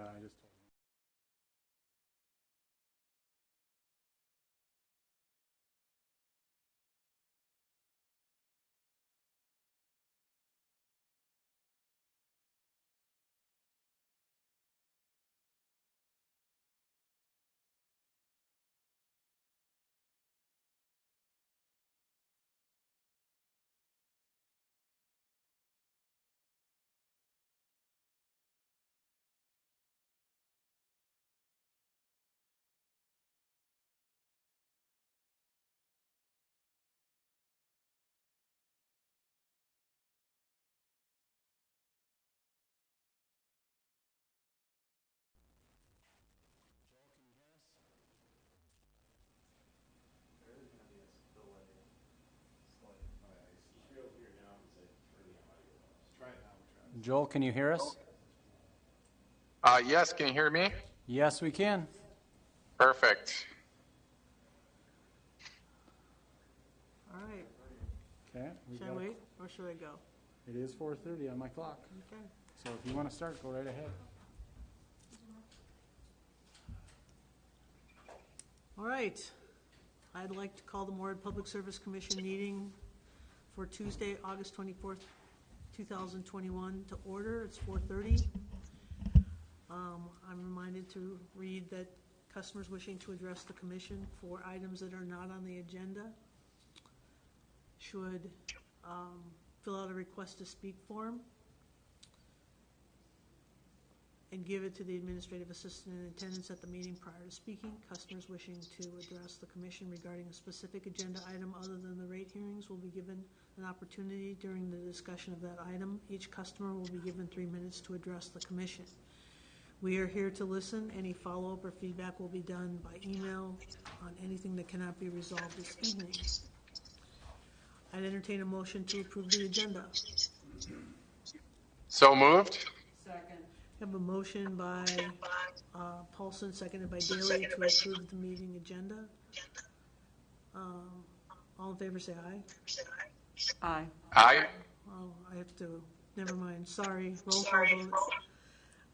Yeah, I just told him. Joel, can you hear us? Yes, can you hear me? Yes, we can. Perfect. All right. Okay. Should I wait or should I go? It is 4:30 on my clock. Okay. So if you want to start, go right ahead. All right. I'd like to call the Moorhead Public Service Commission meeting for Tuesday, August 24th, 2021 to order. It's 4:30. I'm reminded to read that customers wishing to address the commission for items that are not on the agenda should fill out a request to speak form and give it to the administrative assistant in attendance at the meeting prior to speaking. Customers wishing to address the commission regarding a specific agenda item other than the rate hearings will be given an opportunity during the discussion of that item. Each customer will be given 3 minutes to address the commission. We are here to listen. Any follow-up or feedback will be done by email on anything that cannot be resolved this evening. I'd entertain a motion to approve the agenda. So moved. Second. I have a motion by Paulson, seconded by Daly, to approve the meeting agenda. All in favor say aye. Aye. Aye. Oh, I have to, never mind, sorry. Roll call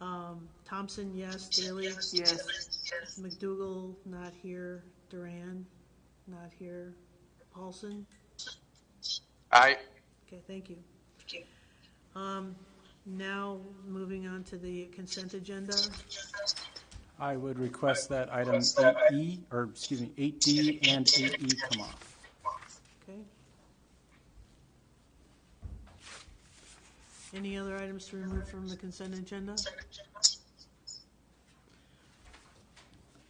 vote. Thompson, yes. Daly? Yes. McDougall, not here. Duran, not here. Paulson? Aye. Okay, thank you. Now, moving on to the consent agenda. I would request that item 8E, or excuse me, 8D and 8E come off. Okay. Any other items to remove from the consent agenda?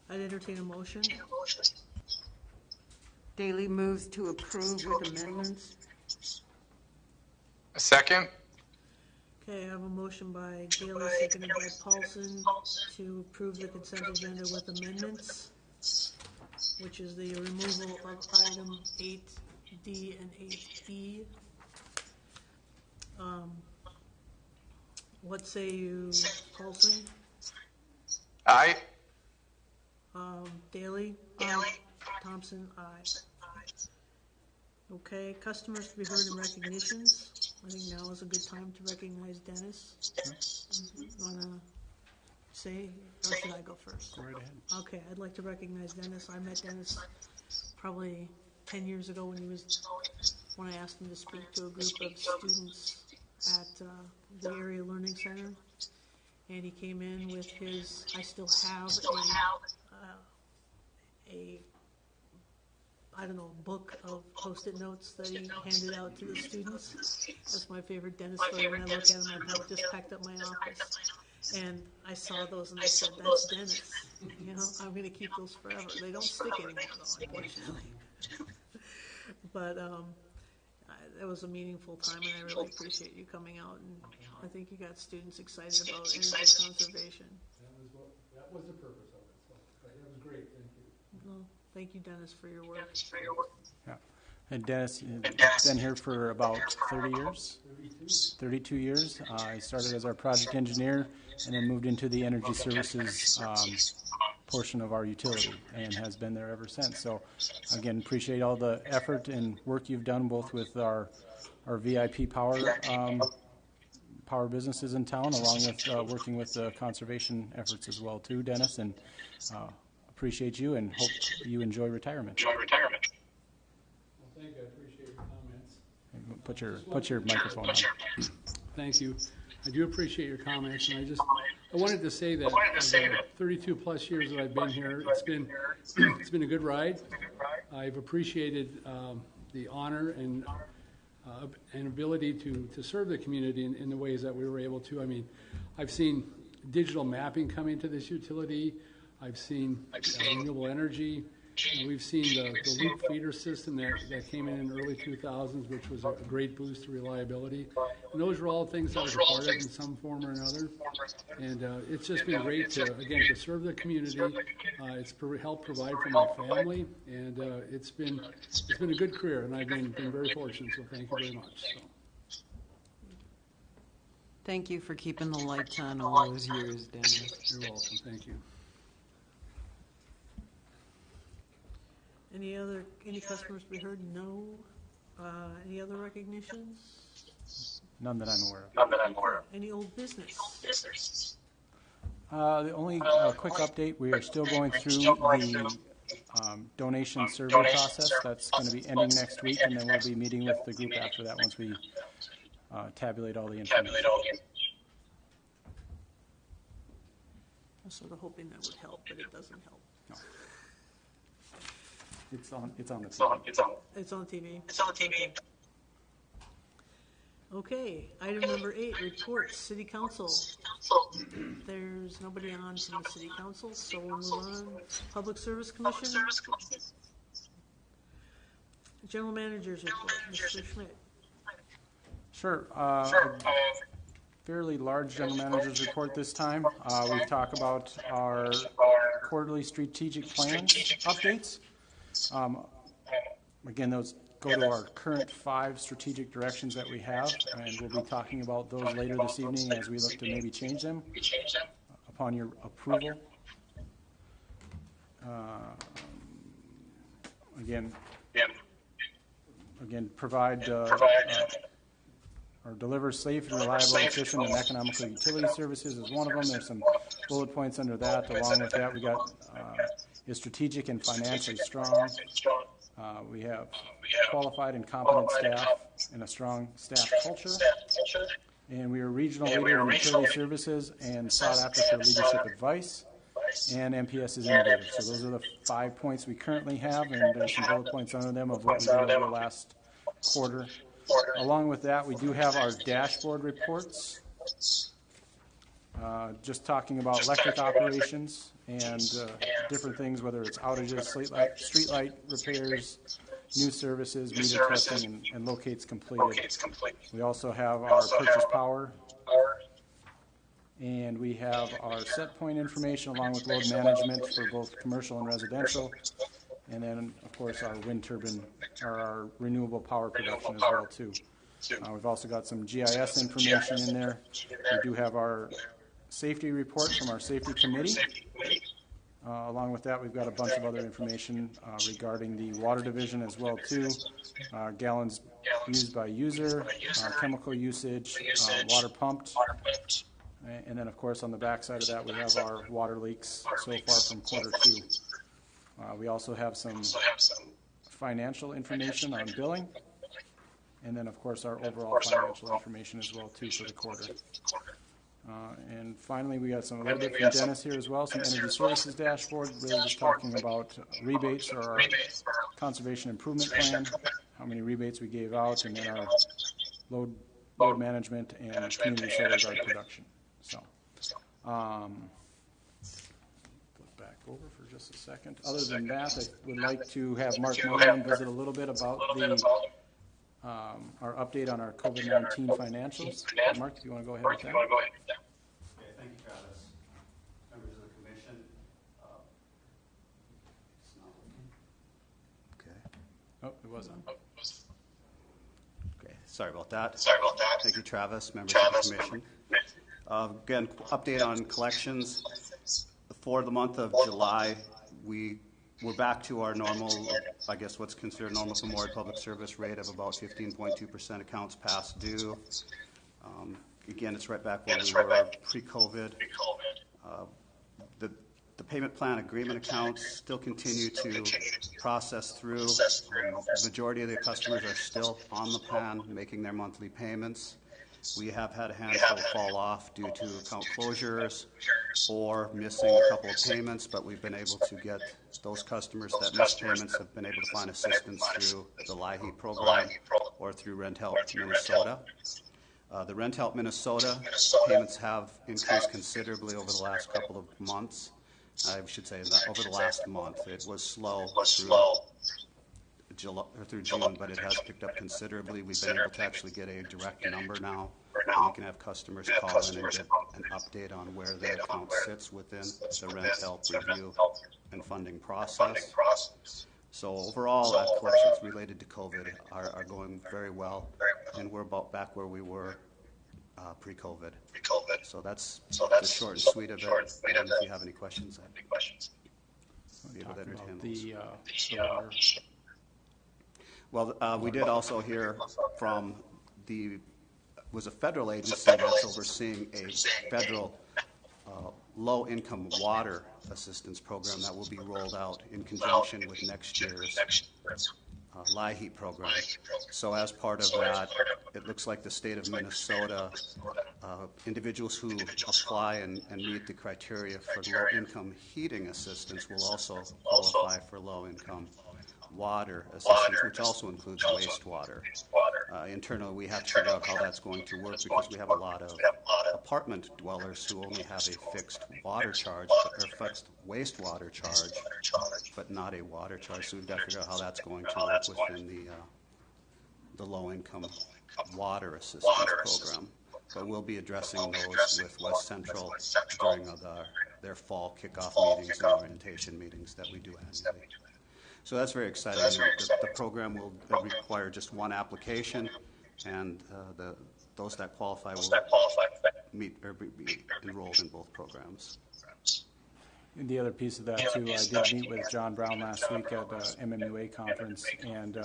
I'd entertain a motion. Daly moves to approve with amendments. A second. Okay, I have a motion by Daly, seconded by Paulson, to approve the consent agenda with amendments, which is the removal of item 8D and 8E. What say you, Paulson? Aye. Daly? Aye. Thompson? Aye. Okay, customers to be heard in recognitions. I think now is a good time to recognize Dennis. Want to say, or should I go first? Go right ahead. Okay, I'd like to recognize Dennis. I met Dennis probably 10 years ago when I asked him to speak to a group of students at the Area Learning Center. And he came in with his, I still have a I don't know, book of Post-it notes that he handed out to the students. That's my favorite Dennis photo. When I look at him, I've just packed up my office. And I saw those and I said, that's Dennis. You know, I'm going to keep those forever. They don't stick anymore, though, unfortunately. But it was a meaningful time, and I really appreciate you coming out. And I think you got students excited about energy conservation. That was the purpose of it. So that was great. Thank you. Well, thank you, Dennis, for your work. Yeah. And Dennis, you've been here for about 30 years? 32 years. I started as our project engineer and then moved into the energy services portion of our utility and has been there ever since. So, again, appreciate all the effort and work you've done both with our VIP power power businesses in town, along with working with the conservation efforts as well too, Dennis, and appreciate you and hope you enjoy retirement. Well, thank you. I appreciate your comments. Put your microphone on. Thank you. I do appreciate your comments, and I wanted to say that 32 plus years that I've been here, it's been a good ride. I've appreciated the honor and ability to serve the community in the ways that we were able to. I mean, I've seen digital mapping come into this utility. I've seen renewable energy. We've seen the loop feeder system that came in the early 2000s, which was a great boost to reliability. And those are all things that I was a part of in some form or another. And it's just been great to serve the community. It's helped provide for my family, and it's been a good career, and I've been very fortunate. So thank you very much. So. Thank you for keeping the lights on all those years, Dennis. You're welcome. Thank you. Any customers be heard? No. Any other recognitions? None that I'm aware of. Any old business? The only quick update, we are still going through the donation survey process. That's going to be ending next week, and then we'll be meeting with the group after that once we tabulate all the information. I was sort of hoping that would help, but it doesn't help. No. It's on the TV. It's on TV. Okay, item number 8, reports, City Council. There's nobody on from the City Council, so we'll move on. Public Service Commission. General Manager's report, Mr. Schmidt. Sure. Fairly large General Manager's report this time. We talk about our quarterly strategic plan updates. Again, those go to our current 5 strategic directions that we have, and we'll be talking about those later this evening as we look to maybe change them upon your approval. Again, provide or deliver safe and reliable, efficient, and economical utility services is one of them. There's some bullet points under that. Along with that, we got is strategic and financially strong. We have qualified and competent staff and a strong staff culture. And we are regional leader in utility services and sought after for leadership advice. And MPS is innovative. So those are the 5 points we currently have, and there's some bullet points under them of what we did over the last quarter. Along with that, we do have our dashboard reports, just talking about electric operations and different things, whether it's outages, street light repairs, new services, meter testing, and locates completed. We also have our purchase power, and we have our set point information along with load management for both commercial and residential. And then, of course, our wind turbine, or our renewable power production as well, too. We've also got some GIS information in there. We do have our safety report from our safety committee. Along with that, we've got a bunch of other information regarding the water division as well, too. Gallons used by user, chemical usage, water pumped. And then, of course, on the back side of that, we have our water leaks so far from Q2. We also have some financial information on billing, and then, of course, our overall financial information as well, too, for the quarter. And finally, we got a little bit from Dennis here as well, some energy services dashboard, really just talking about rebates or our conservation improvement plan, how many rebates we gave out, and then our load management and community solar guard production. So, back over for just a second. Other than that, I would like to have Mark Moorhead visit a little bit about our update on our COVID-19 financials. Mark, if you want to go ahead with that. Okay, thank you, Travis. Members of the commission. It's not working. Okay. Oh, it was on. Okay, sorry about that. Thank you, Travis, members of the commission. Again, update on collections. For the month of July, we're back to our normal, I guess what's considered normal for Moorhead Public Service rate of about 15.2% accounts past due. again, it's right back where we were pre-COVID. The payment plan agreement accounts still continue to process through. The majority of the customers are still on the plan, making their monthly payments. We have had a handful fall off due to account closures or missing a couple of payments, but we've been able to get those customers that missed payments have been able to find assistance through the LIHEAP program or through Rent Help Minnesota. The Rent Help Minnesota payments have increased considerably over the last couple of months. I should say that over the last month. It was slow through June, but it has picked up considerably. We've been able to actually get a direct number now. We can have customers call in and get an update on where their account sits within the Rent Help review and funding process. So overall, collections related to COVID are going very well, and we're about back where we were pre-COVID. So that's the short and sweet of it. And if you have any questions, I'd be able to entertain those. The water. Well, we did also hear from was a federal agency that's overseeing a federal low-income water assistance program that will be rolled out in conjunction with next year's LIHEAP program. So as part of that, it looks like the state of Minnesota, individuals who apply and meet the criteria for low-income heating assistance will also qualify for low-income water assistance, which also includes wastewater. Internally, we have to figure out how that's going to work because we have a lot of apartment dwellers who only have a fixed water charge or fixed wastewater charge, but not a water charge. So we've got to figure out how that's going to work within the low-income water assistance program. But we'll be addressing those with West Central during their fall kickoff meetings and orientation meetings that we do annually. So that's very exciting. The program will require just one application, and those that qualify will meet or be enrolled in both programs. And the other piece of that, too, I did meet with John Brown last week at the MMUA conference, and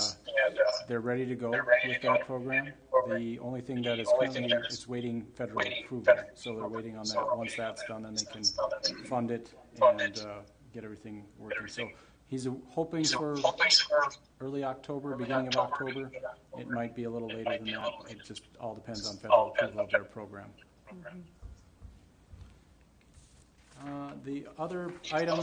they're ready to go with that program. The only thing that is currently is waiting federal approval, so they're waiting on that. Once that's done, then they can fund it and get everything working. So he's hoping for early October, beginning of October. It might be a little later than that. It just all depends on federal approval of their program. The other item,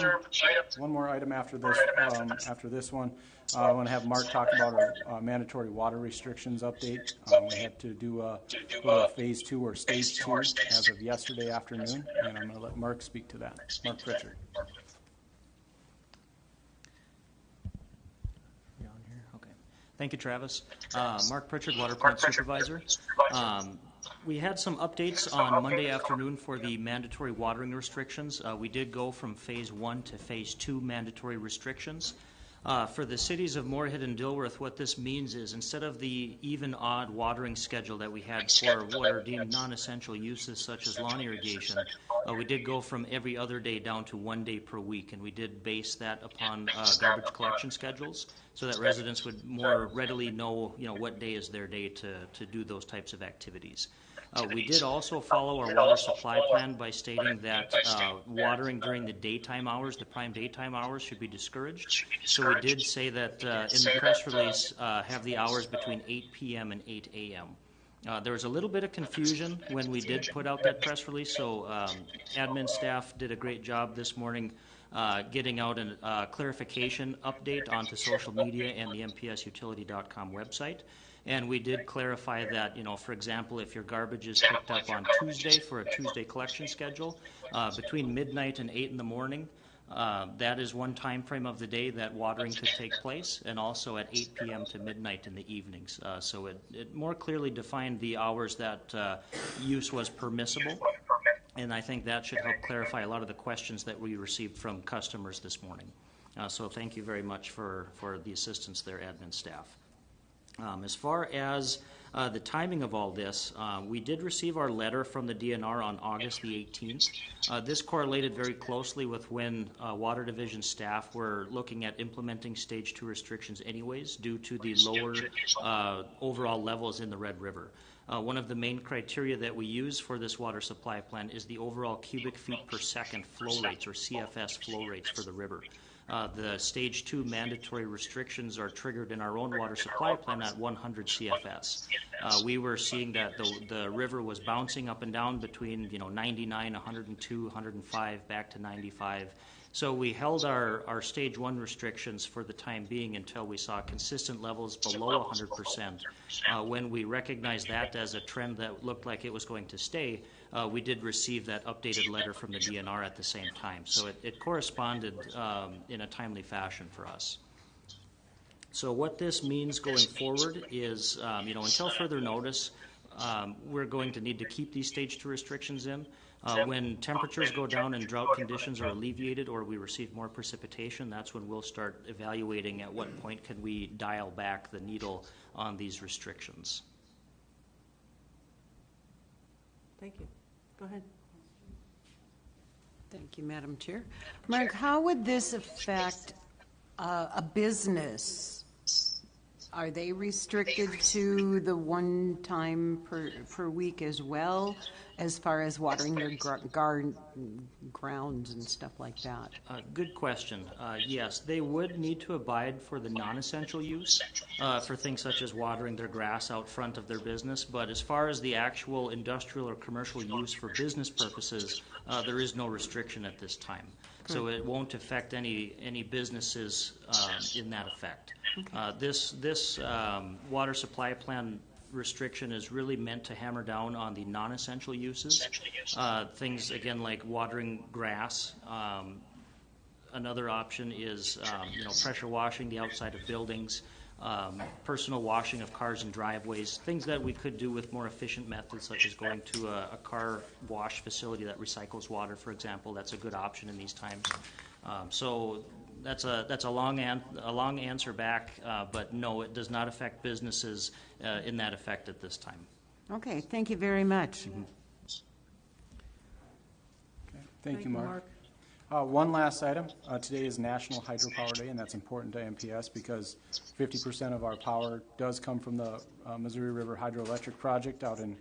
one more item after this one, I want to have Mark talk about our mandatory water restrictions update. We had to do a phase 2 or stage 2 as of yesterday afternoon, and I'm going to let Mark speak to that. Mark Pritchard. Thank you, Travis. Mark Pritchard, Water Plant Supervisor. We had some updates on Monday afternoon for the mandatory watering restrictions. We did go from phase 1 to phase 2 mandatory restrictions. For the cities of Moorhead and Dilworth, what this means is instead of the even-odd watering schedule that we had for what are deemed non-essential uses such as lawn irrigation, we did go from every other day down to 1 day per week, and we did base that upon garbage collection schedules so that residents would more readily know, what day is their day to do those types of activities. We did also follow our water supply plan by stating that watering during the daytime hours, the prime daytime hours, should be discouraged. So we did say that in the press release, have the hours between 8 p.m. and 8 a.m. There was a little bit of confusion when we did put out that press release, so admin staff did a great job this morning getting out a clarification update onto social media and the mpsutility.com website. And we did clarify that, for example, if your garbage is picked up on Tuesday for a Tuesday collection schedule, between midnight and 8 in the morning, that is one time frame of the day that watering could take place, and also at 8 p.m. to midnight in the evenings. So it more clearly defined the hours that use was permissible, and I think that should help clarify a lot of the questions that we received from customers this morning. So thank you very much for the assistance there, admin staff. As far as the timing of all this, we did receive our letter from the DNR on August the 18th. This correlated very closely with when Water Division staff were looking at implementing Stage 2 restrictions anyways, due to the lower overall levels in the Red River. One of the main criteria that we use for this water supply plan is the overall cubic feet per second flow rates, or CFS flow rates for the river. The Stage 2 mandatory restrictions are triggered in our own water supply plan at 100 CFS. We were seeing that the river was bouncing up and down between 99, 102, 105, back to 95. So we held our Stage 1 restrictions for the time being until we saw consistent levels below 100%. When we recognized that as a trend that looked like it was going to stay, we did receive that updated letter from the DNR at the same time. So it corresponded in a timely fashion for us. So what this means going forward is, until further notice, we're going to need to keep these Stage 2 restrictions in. When temperatures go down and drought conditions are alleviated or we receive more precipitation, that's when we'll start evaluating at what point can we dial back the needle on these restrictions. Thank you. Go ahead. Thank you, Madam Chair. Mark, how would this affect a business? Are they restricted to the one time per week as well, as far as watering their grounds and stuff like that? Good question. Yes, they would need to abide for the non-essential use for things such as watering their grass out front of their business. But as far as the actual industrial or commercial use for business purposes, there is no restriction at this time. So it won't affect any businesses in that effect. Okay. This water supply plan restriction is really meant to hammer down on the non-essential uses. Things, again, like watering grass. Another option is, pressure washing the outside of buildings, personal washing of cars and driveways, things that we could do with more efficient methods, such as going to a car wash facility that recycles water, for example. That's a good option in these times. So that's a long answer back, but no, it does not affect businesses in that effect at this time. Okay, thank you very much. Mm-hmm. Okay. Thank you, Mark. One last item. Today is National Hydropower Day, and that's important to MPS because 50% of our power does come from the Missouri River Hydroelectric Project out in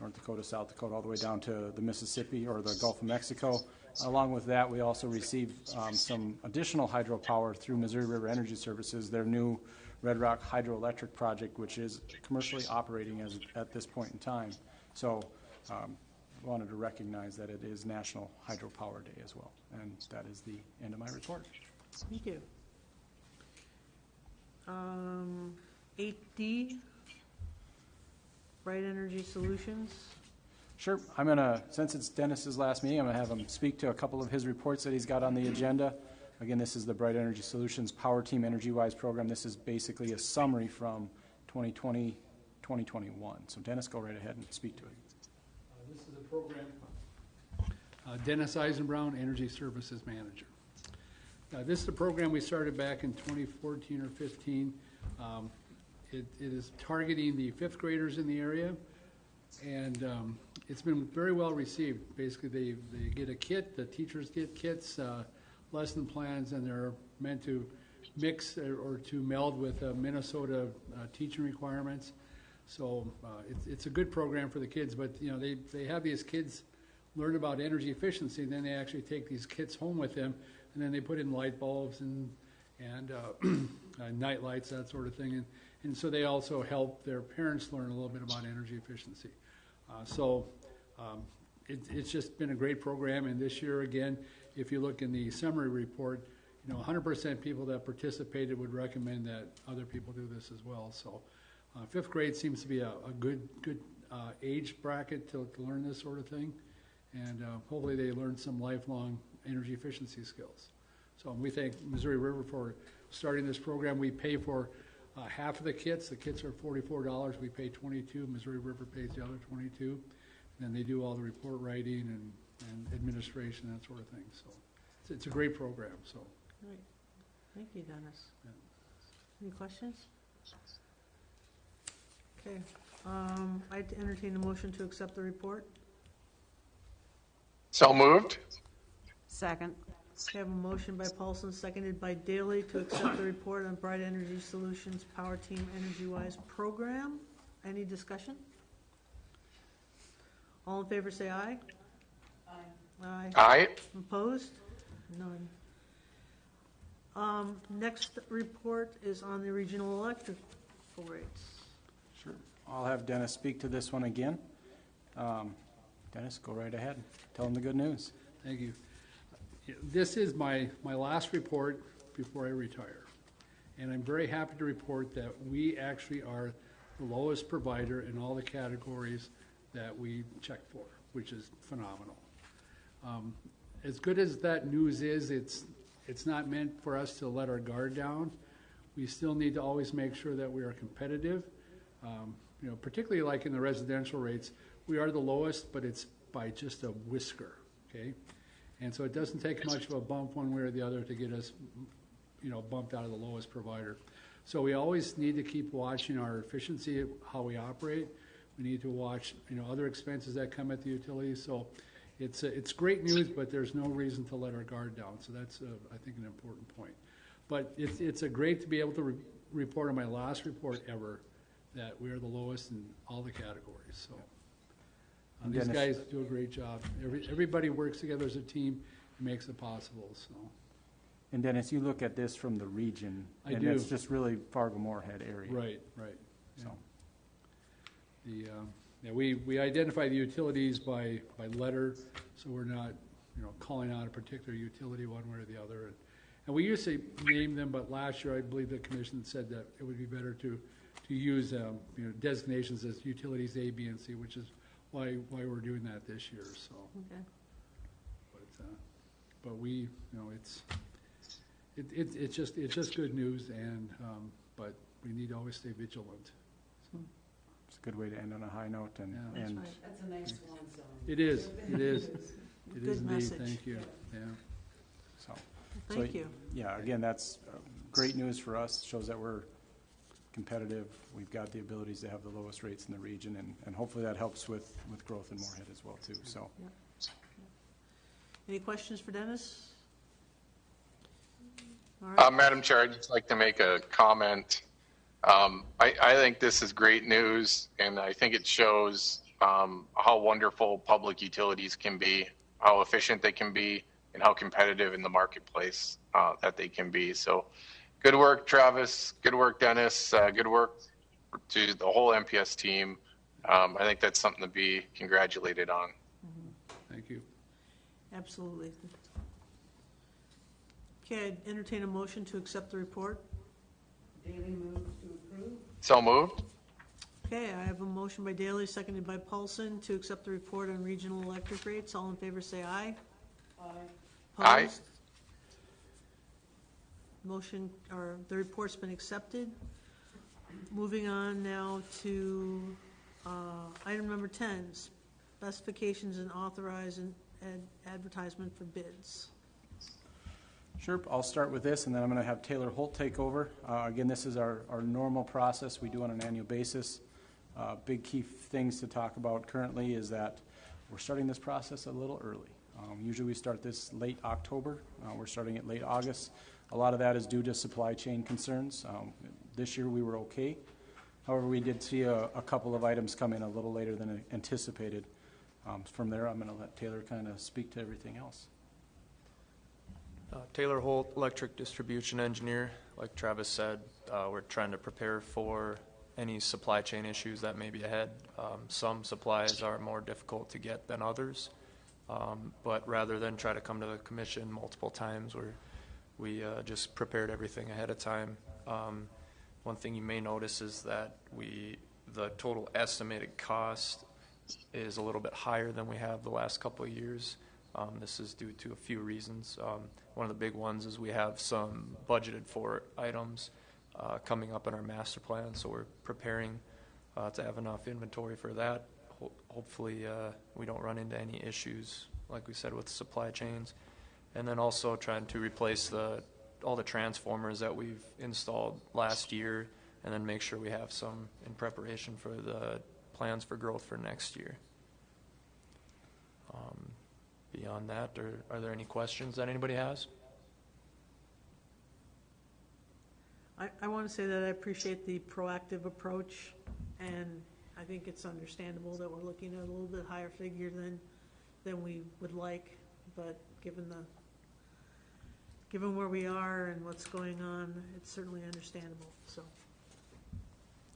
North Dakota, South Dakota, all the way down to the Mississippi or the Gulf of Mexico. Along with that, we also receive some additional hydropower through Missouri River Energy Services, their new Red Rock Hydroelectric Project, which is commercially operating at this point in time. So wanted to recognize that it is National Hydropower Day as well. And that is the end of my report. Thank you. 8D, Bright Energy Solutions. Sure. I'm going to, since it's Dennis's last meeting, I'm going to have him speak to a couple of his reports that he's got on the agenda. Again, this is the Bright Energy Solutions Power Team Energy Wise program. This is basically a summary from 2020, 2021. So Dennis, go right ahead and speak to it. This is a program, Dennis Eisenbrown, Energy Services Manager. This is a program we started back in 2014 or 15. It is targeting the fifth graders in the area, and it's been very well received. Basically, they get a kit, the teachers get kits, lesson plans, and they're meant to mix or to meld with Minnesota teaching requirements. So it's a good program for the kids, but they have these kids learn about energy efficiency, and then they actually take these kits home with them, and then they put in light bulbs and night lights, that sort of thing, and so they also help their parents learn a little bit about energy efficiency. It's just been a great program, and this year again, if you look in the summary report, 100% people that participated would recommend that other people do this as well. So fifth grade seems to be a good age bracket to learn this sort of thing, and hopefully they learn some lifelong energy efficiency skills. So we thank Missouri River for starting this program. We pay for half of the kits. The kits are $44. We pay $22. Missouri River pays the other $22. And they do all the report writing and administration, that sort of thing. So it's a great program. So. Great. Thank you, Dennis. Yeah. Any questions? Okay, I'd entertain a motion to accept the report. So moved. Second. I have a motion by Paulson, seconded by Daley, to accept the report on Bright Energy Solutions Power Team Energy Wise program. Any discussion? All in favor say aye. Aye. Aye. Opposed? None. Next report is on the regional electric rates. Sure. I'll have Dennis speak to this one again. Dennis, go right ahead. Tell him the good news. Thank you. This is my last report before I retire. And I'm very happy to report that we actually are the lowest provider in all the categories that we check for, which is phenomenal. As good as that news is, it's not meant for us to let our guard down. We still need to always make sure that we are competitive. Particularly like in the residential rates, we are the lowest, but it's by just a whisker, okay? And so it doesn't take much of a bump one way or the other to get us, bumped out of the lowest provider. So we always need to keep watching our efficiency, how we operate. We need to watch, other expenses that come at the utilities. So it's great news, but there's no reason to let our guard down. So that's, I think, an important point. But it's great to be able to report on my last report ever that we are the lowest in all the categories. So these guys do a great job. Everybody works together as a team and makes it possible. So. And Dennis, you look at this from the region, I and do. it's just really Fargo-Moorhead area. Right. So. We identify the utilities by letter, so we're not, calling out a particular utility one way or the other. And we usually name them, but last year I believe the commission said that it would be better to use designations as utilities A, B, and C, which is why we're doing that this year. So, Okay. but we, it's just good news, and but we need to always stay vigilant. So. It's a good way to end on a high note. And That's right. That's a nice one, so. It is. It is Good indeed. message. Thank you. Yeah. Thank you. Yeah, again, that's great news for us. Shows that we're competitive. We've got the abilities to have the lowest rates in the region, and hopefully that helps with growth in Moorhead as well, too. So, Any questions for Dennis? All right. Madam Chair, I'd just like to make a comment. I think this is great news, and I think it shows how wonderful public utilities can be, how efficient they can be, and how competitive in the marketplace that they can be. So good work, Travis. Good work, Dennis. Good work to the whole MPS team. I think that's something to be congratulated on. Thank you. Absolutely. Okay, I'd entertain a motion to accept the report. Daley moves to approve. So moved. Okay, I have a motion by Daley, seconded by Paulson, to accept the report on regional electric rates. All in favor say aye. Aye. Aye. Opposed? Motion, or the report's been accepted. Moving on now to item number 10, specifications and authorize and advertisement for bids. sure, I'll start with this, and then I'm going to have Taylor Holt take over. Again, this is our normal process we do on an annual basis. Big key things to talk about currently is that we're starting this process a little early. Usually we start this late October. We're starting it late August. A lot of that is due to supply chain concerns. This year we were okay. However, we did see a couple of items come in a little later than anticipated. From there, I'm going to let Taylor kind of speak to everything else. Taylor Holt, electric distribution engineer. Like Travis said, we're trying to prepare for any supply chain issues that may be ahead. Some supplies are more difficult to get than others, but rather than try to come to the commission multiple times, we just prepared everything ahead of time. One thing you may notice is that the total estimated cost is a little bit higher than we have the last couple of years. This is due to a few reasons. One of the big ones is we have some budgeted for items coming up in our master plan, so we're preparing to have enough inventory for that. Hopefully we don't run into any issues, like we said, with supply chains. And then also trying to replace all the transformers that we've installed last year and then make sure we have some in preparation for the plans for growth for next year. Beyond that, are there any questions that anybody has? I want to say that I appreciate the proactive approach, and I think it's understandable that we're looking at a little bit higher figure than we would like, but given where we are and what's going on, it's certainly understandable. So.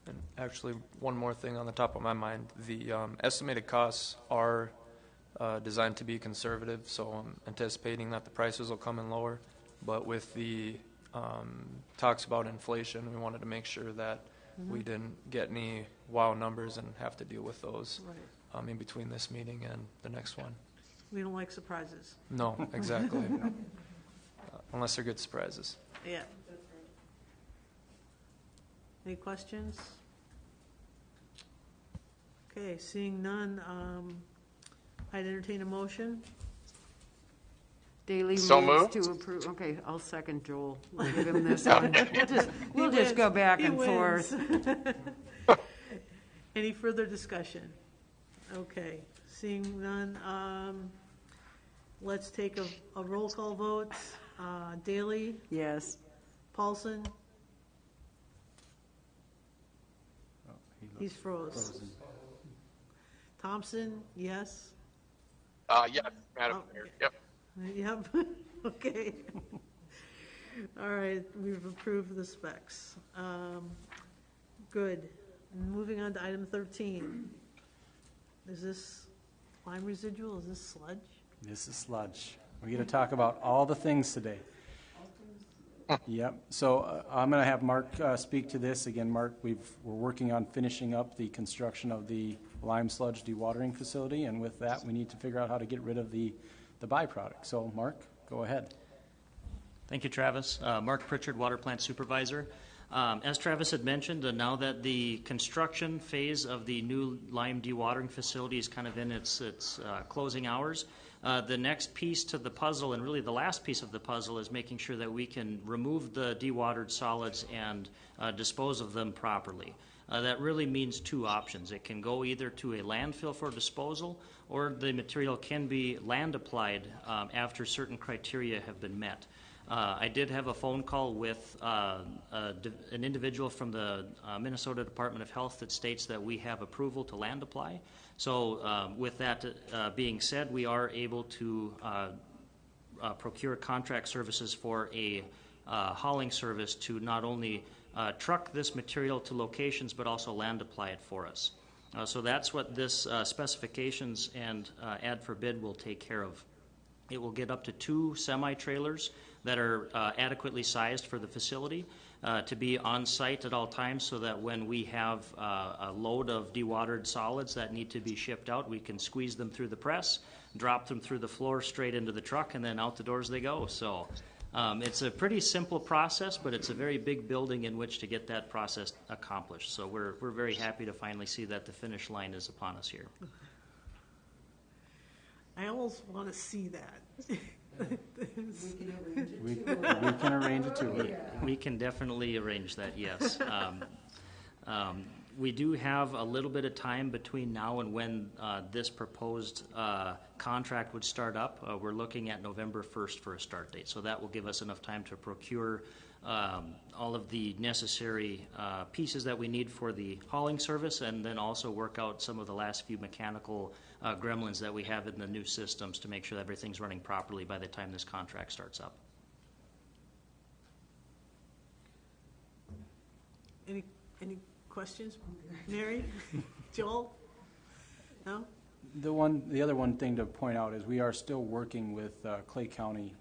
And actually, one more thing on the top of my mind, the estimated costs are designed to be conservative, so I'm anticipating that the prices will come in lower, but with the talks about inflation, we wanted to make sure that we didn't get any wow numbers and have to deal with those in between this meeting and the next one. We don't like surprises. No, exactly. Unless they're good surprises. Yeah. Any questions? Okay, seeing none, I'd entertain a motion. Daley So moves moved. to approve. Okay, I'll second Joel. We'll give him this one. We'll just go back and forth. Any further discussion? Okay, seeing none, let's take a roll call vote. Daley, Yes. Paulson, Oh, he looks he's froze. frozen. Thompson, yes. Yes, Madam Oh, Mayor. okay. Yep. Yep, okay. All right, we've approved the specs. Good. Moving on to item 13. Is this lime residual? Is this sludge? This is sludge. We're going to talk about all the things today. Yep. So I'm going to have Mark speak to this. Again, Mark, we're working on finishing up the construction of the lime sludge dewatering facility, and with that, we need to figure out how to get rid of the byproduct. So, Mark, go ahead. Thank you, Travis. Mark Pritchard, Water Plant Supervisor. As Travis had mentioned, now that the construction phase of the new lime dewatering facility is kind of in its closing hours, the next piece to the puzzle, and really the last piece of the puzzle, is making sure that we can remove the dewatered solids and dispose of them properly. That really means two options. It can go either to a landfill for disposal, or the material can be land applied after certain criteria have been met. I did have a phone call with an individual from the Minnesota Department of Health that states that we have approval to land apply. So with that being said, we are able to procure contract services for a hauling service to not only truck this material to locations but also land apply it for us. So that's what this specifications and ad for bid will take care of. It will get up to 2 semi-trailers that are adequately sized for the facility to be on site at all times, so that when we have a load of dewatered solids that need to be shipped out, we can squeeze them through the press, drop them through the floor straight into the truck, and then out the doors they go. So it's a pretty simple process, but it's a very big building in which to get that process accomplished. So we're very happy to finally see that the finish line is upon us here. I almost want to see that. We can arrange it too. We can definitely arrange that, yes. We do have a little bit of time between now and when this proposed contract would start up. We're looking at November 1st for a start date, so that will give us enough time to procure all of the necessary pieces that we need for the hauling service, and then also work out some of the last few mechanical gremlins that we have in the new systems to make sure that everything's running properly by the time this contract starts up. Any questions? Mary? Joel? No? The other one thing to point out is we are still working with Clay County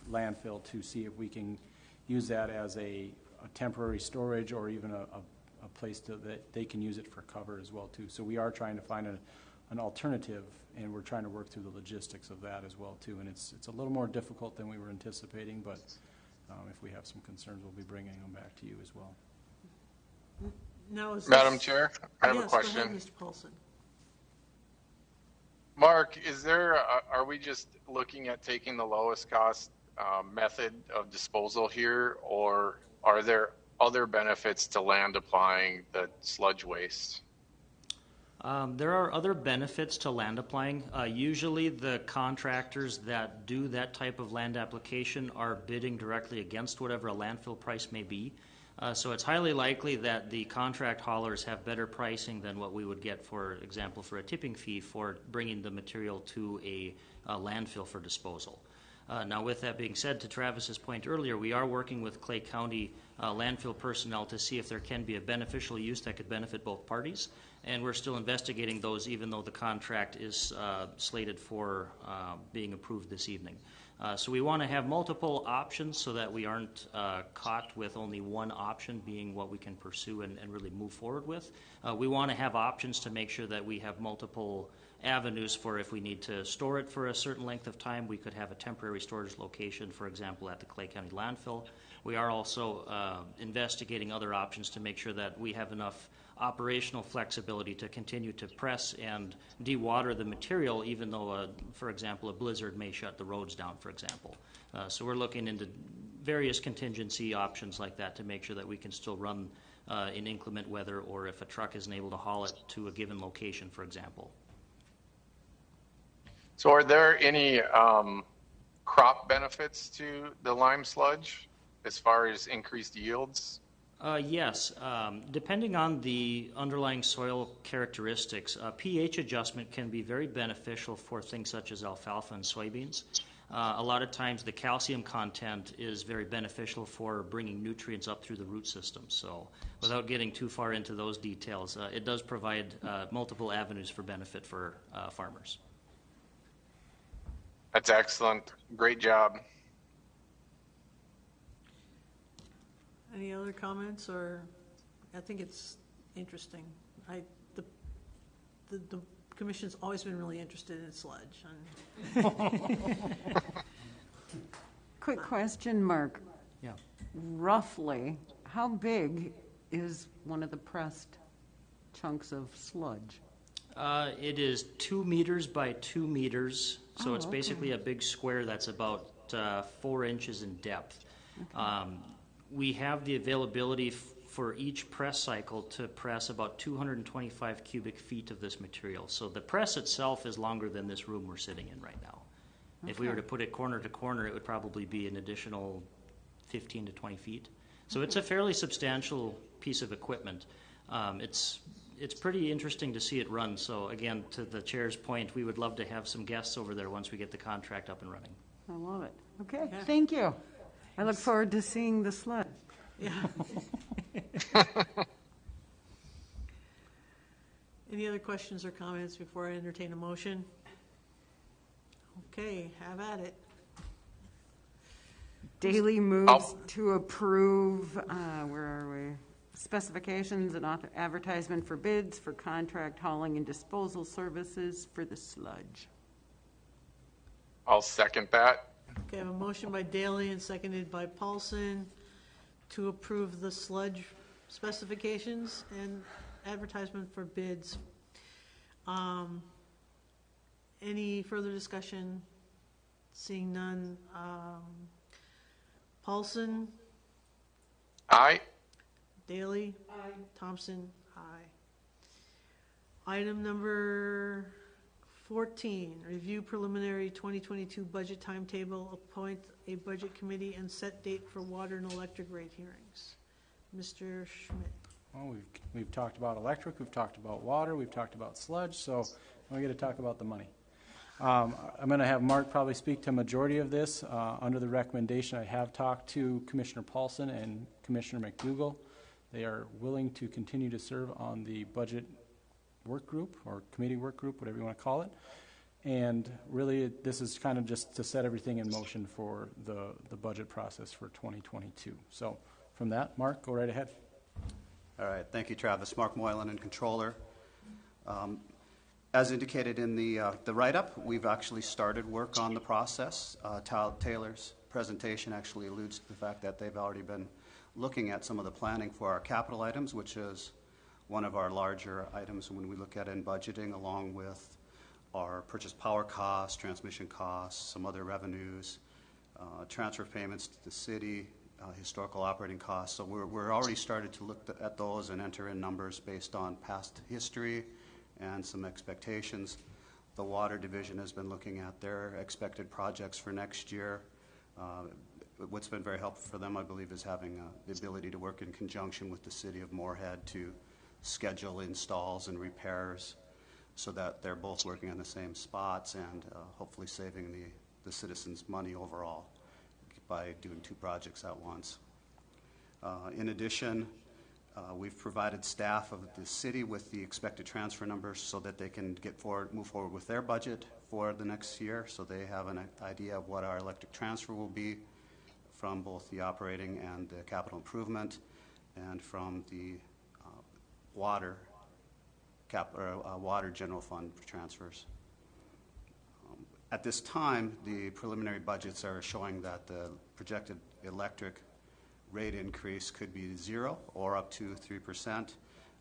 landfill to see if we can use that as a temporary storage, or even a place that they can use it for cover as well too. So we are trying to find an alternative, and we're trying to work through the logistics of that as well too. And it's a little more difficult than we were anticipating, but if we have some concerns, we'll be bringing them back to you as well. Now, is Madam this- Chair, I have a Yes, question. go ahead, Mr. Paulson. Mark, are we just looking at taking the lowest cost method of disposal here, or are there other benefits to land applying the sludge waste? There are other benefits to land applying. Usually the contractors that do that type of land application are bidding directly against whatever a landfill price may be. So it's highly likely that the contract haulers have better pricing than what we would get, for example, for a tipping fee for bringing the material to a landfill for disposal. Now, with that being said, to Travis's point earlier, we are working with Clay County landfill personnel to see if there can be a beneficial use that could benefit both parties, and we're still investigating those even though the contract is slated for being approved this evening. So we want to have multiple options so that we aren't caught with only one option being what we can pursue and really move forward with. We want to have options to make sure that we have multiple avenues for if we need to store it for a certain length of time. We could have a temporary storage location, for example, at the Clay County landfill. We are also investigating other options to make sure that we have enough operational flexibility to continue to press and dewater the material, even though, for example, a blizzard may shut the roads down, for example. So we're looking into various contingency options like that to make sure that we can still run in inclement weather, or if a truck isn't able to haul it to a given location, for example. So are there any crop benefits to the lime sludge as far as increased yields? Yes. Depending on the underlying soil characteristics, pH adjustment can be very beneficial for things such as alfalfa and soybeans. A lot of times the calcium content is very beneficial for bringing nutrients up through the root system. So without getting too far into those details, it does provide multiple avenues for benefit for farmers. That's excellent. Great job. Any other comments? Or I think it's interesting. The commission's always been really interested in sludge. Quick question, Mark. Yeah. Roughly, how big is one of the pressed chunks of sludge? It is 2 meters by 2 meters, so it's okay. basically a big square that's about 4 inches in depth. We have the availability for each press cycle to press about 225 cubic feet of this material. So the press itself is longer than this room we're sitting in right now. Okay. If we were to put it corner to corner, it would probably be an additional 15 to 20 feet. So it's a fairly substantial piece of equipment. It's pretty interesting to see it run. So again, to the chair's point, we would love to have some guests over there once we get the contract up and running. I love it. Okay, thank you. I look forward to seeing the sled. Yeah. Any other questions or comments before I entertain a motion? Okay, have at it. Daily moves to approve, where are we? Specifications and advertisement for bids for contract hauling and disposal services for the sludge. I'll second that. Okay, I have a motion by Daly and seconded by Paulson to approve the sludge specifications and advertisement for bids. Any further discussion? Seeing none. Paulson? Aye. Daly? Aye. Thompson? Aye. Item number 14, review preliminary 2022 budget timetable, appoint a budget committee, and set date for water and electric rate hearings. Mr. Schmidt. Well, we've talked about electric, we've talked about water, we've talked about sludge, so we get to talk about the money. I'm going to have Mark probably speak to a majority of this. Under the recommendation, I have talked to Commissioner Paulson and Commissioner McDougall. They are willing to continue to serve on the budget work group or committee work group, whatever you want to call it. And really, this is kind of just to set everything in motion for the budget process for 2022. So from that, Mark, go right ahead. All right, thank you, Travis. Mark Moylan, and Controller. As indicated in the write-up, we've actually started work on the process. Taylor's presentation actually alludes to the fact that they've already been looking at some of the planning for our capital items, which is one of our larger items when we look at in budgeting, along with our purchase power costs, transmission costs, some other revenues, transfer payments to the city, historical operating costs. So we're already started to look at those and enter in numbers based on past history and some expectations. The Water Division has been looking at their expected projects for next year. What's been very helpful for them, I believe, is having the ability to work in conjunction with the City of Moorhead to schedule installs and repairs so that they're both working on the same spots and hopefully saving the citizens money overall by doing two projects at once. In addition, we've provided staff of the city with the expected transfer numbers so that they can move forward with their budget for the next year, so they have an idea of what our electric transfer will be from both the operating and the capital improvement, and from the water general fund transfers. At this time, the preliminary budgets are showing that the projected electric rate increase could be 0 or up to 3%.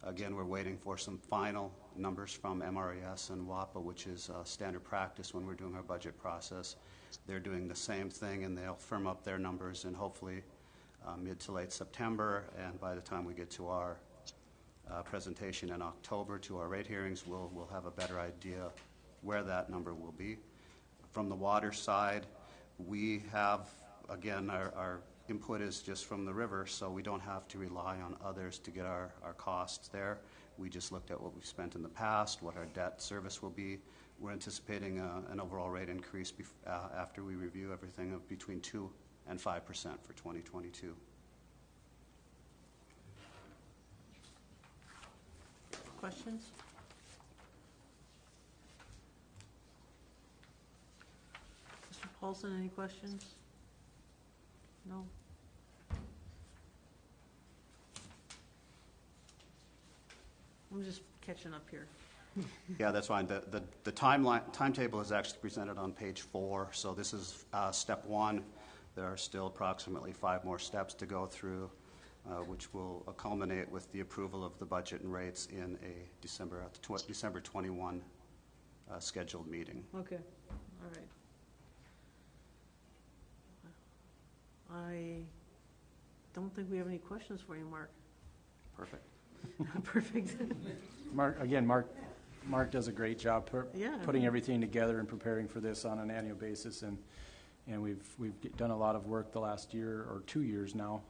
Again, we're waiting for some final numbers from MRES and WAPA, which is standard practice when we're doing our budget process. They're doing the same thing, and they'll firm up their numbers in hopefully mid to late September, and by the time we get to our presentation in October to our rate hearings, we'll have a better idea where that number will be. From the water side, we have, again, our input is just from the river, so we don't have to rely on others to get our costs there. We just looked at what we've spent in the past, what our debt service will be. We're anticipating an overall rate increase after we review everything of between 2 and 5% for 2022. Questions? Mr. Paulson, any questions? No? I'm just catching up here. Yeah, that's fine. The timetable is actually presented on page 4, so this is step 1. There are still approximately 5 more steps to go through, which will culminate with the approval of the budget and rates in a December 21 scheduled meeting. Okay, all right. I don't think we have any questions for you, Mark. Perfect. Perfect. Mark does a great job putting everything together and preparing for this on an annual basis, and we've done a lot of work the last year or 2 years now,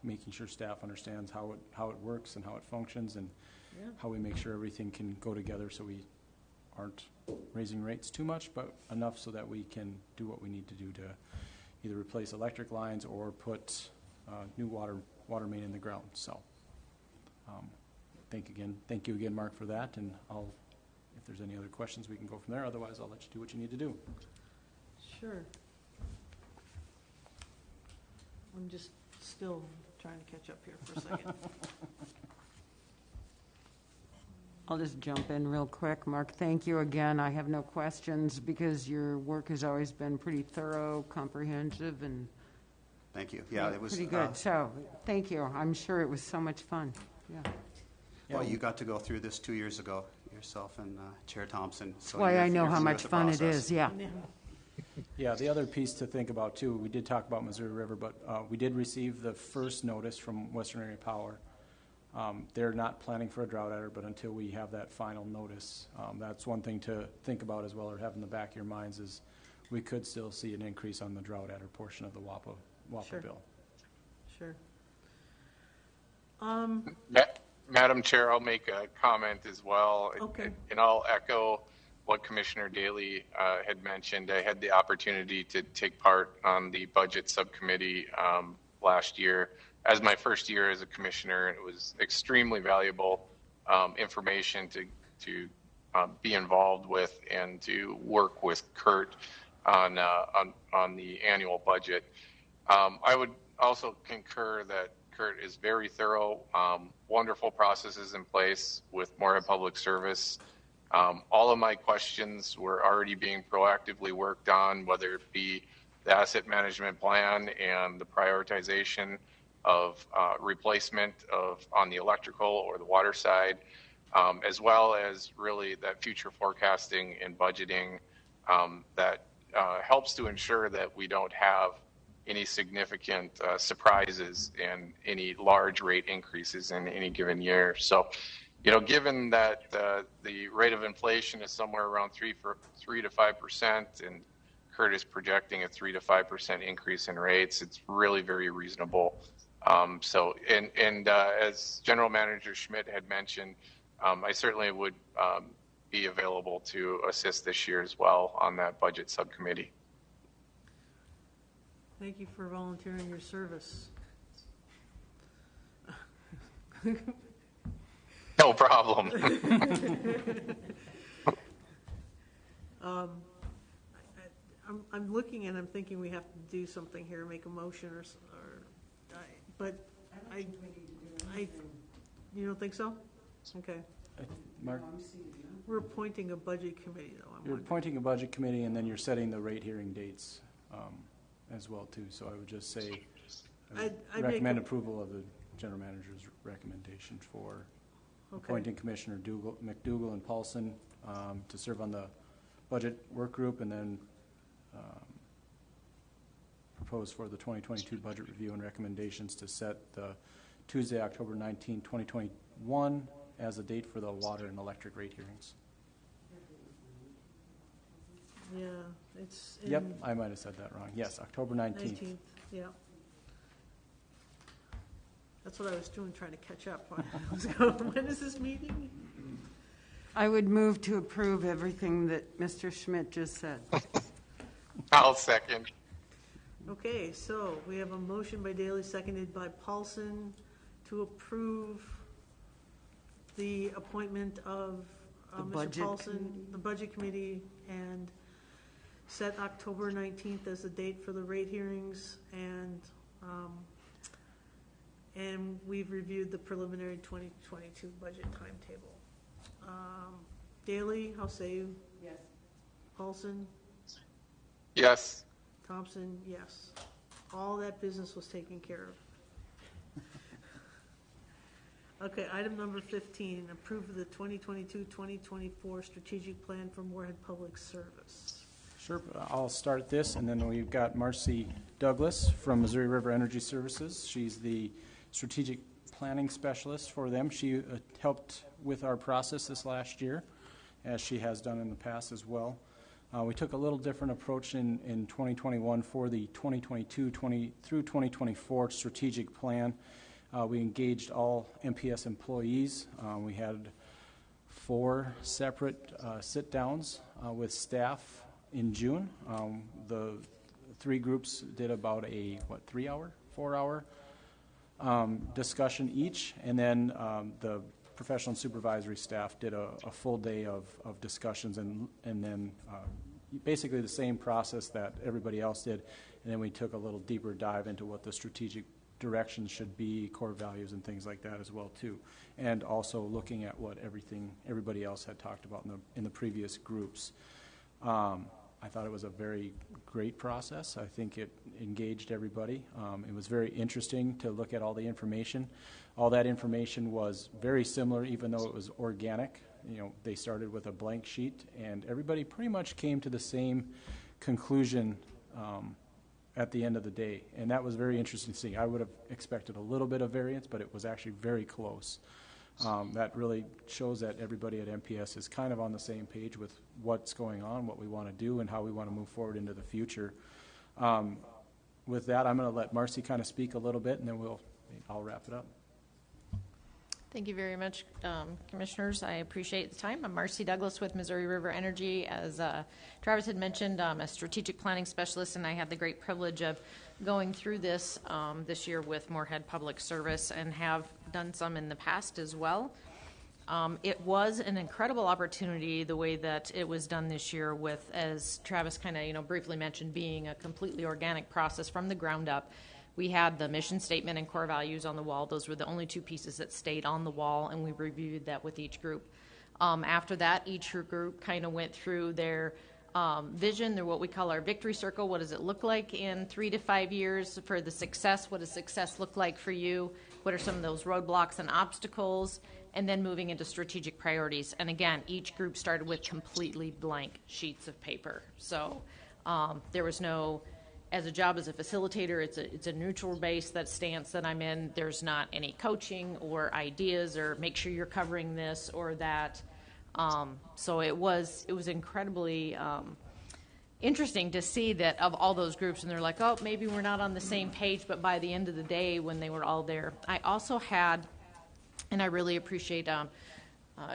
making sure staff understands how it works and how it functions, and how we make sure everything can go together so we aren't raising rates too much, but enough so that we can do what we need to do to either replace electric lines or put new water main in the ground. So thank you again, Mark, for that, and if there's any other questions, we can go from there. Otherwise, I'll let you do what you need to do. Sure. I'm just still trying to catch up here for a second. I'll just jump in real quick. Mark, thank you again. I have no questions because your work has always been pretty thorough, comprehensive, and thank you. Yeah, it was pretty good. So thank you. I'm sure it was so much fun. Yeah. Well, you got to go through this 2 years ago yourself and Chair Thompson. So that's why I know how much fun it is. Yeah. Yeah, the other piece to think about too, we did talk about Missouri River, but we did receive the first notice from Western Area Power. They're not planning for a drought adder, but until we have that final notice, that's one thing to think about as well, or have in the back of your minds, is we could still see an increase on the drought adder portion of the WAPA bill. Sure. Madam Chair, I'll make a comment as well. Okay. And I'll echo what Commissioner Daly had mentioned. I had the opportunity to take part on the budget subcommittee last year as my first year as a commissioner. It was extremely valuable information to be involved with and to work with Kurt on the annual budget. I would also concur that Kurt is very thorough, wonderful processes in place with Moorhead Public Service. All of my questions were already being proactively worked on, whether it be the asset management plan and the prioritization of replacement on the electrical or the water side, as well as really that future forecasting and budgeting that helps to ensure that we don't have any significant surprises and any large rate increases in any given year. So, given that the rate of inflation is somewhere around 3 to 5%, and Kurt is projecting a 3 to 5% increase in rates, it's really very reasonable. As General Manager Schmidt had mentioned, I certainly would be available to assist this year as well on that budget subcommittee. Thank you for volunteering your service. No problem. I'm looking and I'm thinking we have to do something here, make a motion you don't think so? Okay. Mark, We're appointing a budget committee, though. you're appointing a budget committee, and then you're setting the rate hearing dates as well, too. So I would just say, I'd recommend approval of the general manager's recommendation for appointing Commissioner McDougall and Paulson to serve on the budget work group, and then propose for the 2022 budget review and recommendations to set the Tuesday, October 19, 2021 as a date for the water and electric rate hearings. Yeah, it's Yep, I might have said that wrong. Yes, October 19th. Yeah. That's what I was doing, trying to catch up. When is this meeting? I would move to approve everything that Mr. Schmidt just said. I'll second. Okay, so we have a motion by Daly, seconded by Paulson, to approve the appointment of Mr. Paulson, the Budget Committee, and set October 19th as the date for the rate hearings, and we've reviewed the preliminary 2022 budget timetable. Daly, how say you? Yes. Paulson? Yes. Thompson, yes. All that business was taken care of. Okay, item number 15, approve the 2022-2024 strategic plan for Moorhead Public Service. Sure, I'll start this, and then we've got Marcy Douglas from Missouri River Energy Services. She's the strategic planning specialist for them. She helped with our process this last year, as she has done in the past as well. We took a little different approach in 2021 for the 2022 through 2024 strategic plan. We engaged all MPS employees. We had 4 separate sit-downs with staff in June. The 3 groups did about a 4-hour discussion each, and then the professional and supervisory staff did a full day of discussions, and then basically the same process that everybody else did, and then we took a little deeper dive into what the strategic directions should be, core values and things like that as well too, and also looking at what everybody else had talked about in the previous groups. I thought it was a very great process. I think it engaged everybody. It was very interesting to look at all the information. All that information was very similar, even though it was organic. They started with a blank sheet, and everybody pretty much came to the same conclusion at the end of the day, and that was very interesting to see. I would have expected a little bit of variance, but it was actually very close. That really shows that everybody at MPS is kind of on the same page with what's going on, what we want to do, and how we want to move forward into the future. With that, I'm going to let Marcy kind of speak a little bit, and then I'll wrap it up. Thank you very much, Commissioners. I appreciate the time. I'm Marcy Douglas with Missouri River Energy. As Travis had mentioned, I'm a strategic planning specialist, and I had the great privilege of going through this this year with Moorhead Public Service, and have done some in the past as well. It was an incredible opportunity the way that it was done this year, with, as Travis kind of briefly mentioned, being a completely organic process from the ground up. We had the mission statement and core values on the wall. Those were the only 2 pieces that stayed on the wall, and we reviewed that with each group. After that, each group kind of went through their vision, their what we call our victory circle. What does it look like in 3 to 5 years for the success? What does success look like for you? What are some of those roadblocks and obstacles? And then moving into strategic priorities. And again, each group started with completely blank sheets of paper. So there was no as a job as a facilitator, it's a neutral base, that stance that I'm in. There's not any coaching or ideas or make sure you're covering this or that. So it was incredibly interesting to see that of all those groups, and they're like, oh, maybe we're not on the same page, but by the end of the day, when they were all there, I also had, and I really appreciate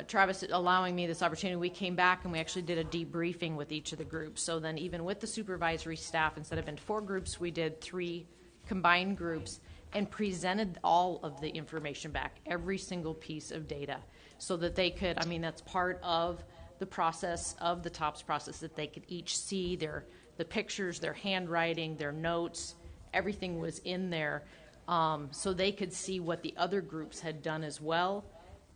Travis allowing me this opportunity. We came back and we actually did a debriefing with each of the groups. So then even with the supervisory staff, instead of in 4 groups, we did 3 combined groups and presented all of the information back, every single piece of data, so that they could, I mean, that's part of the process of the TOPS process, that they could each see the pictures, their handwriting, their notes, everything was in there, so they could see what the other groups had done as well.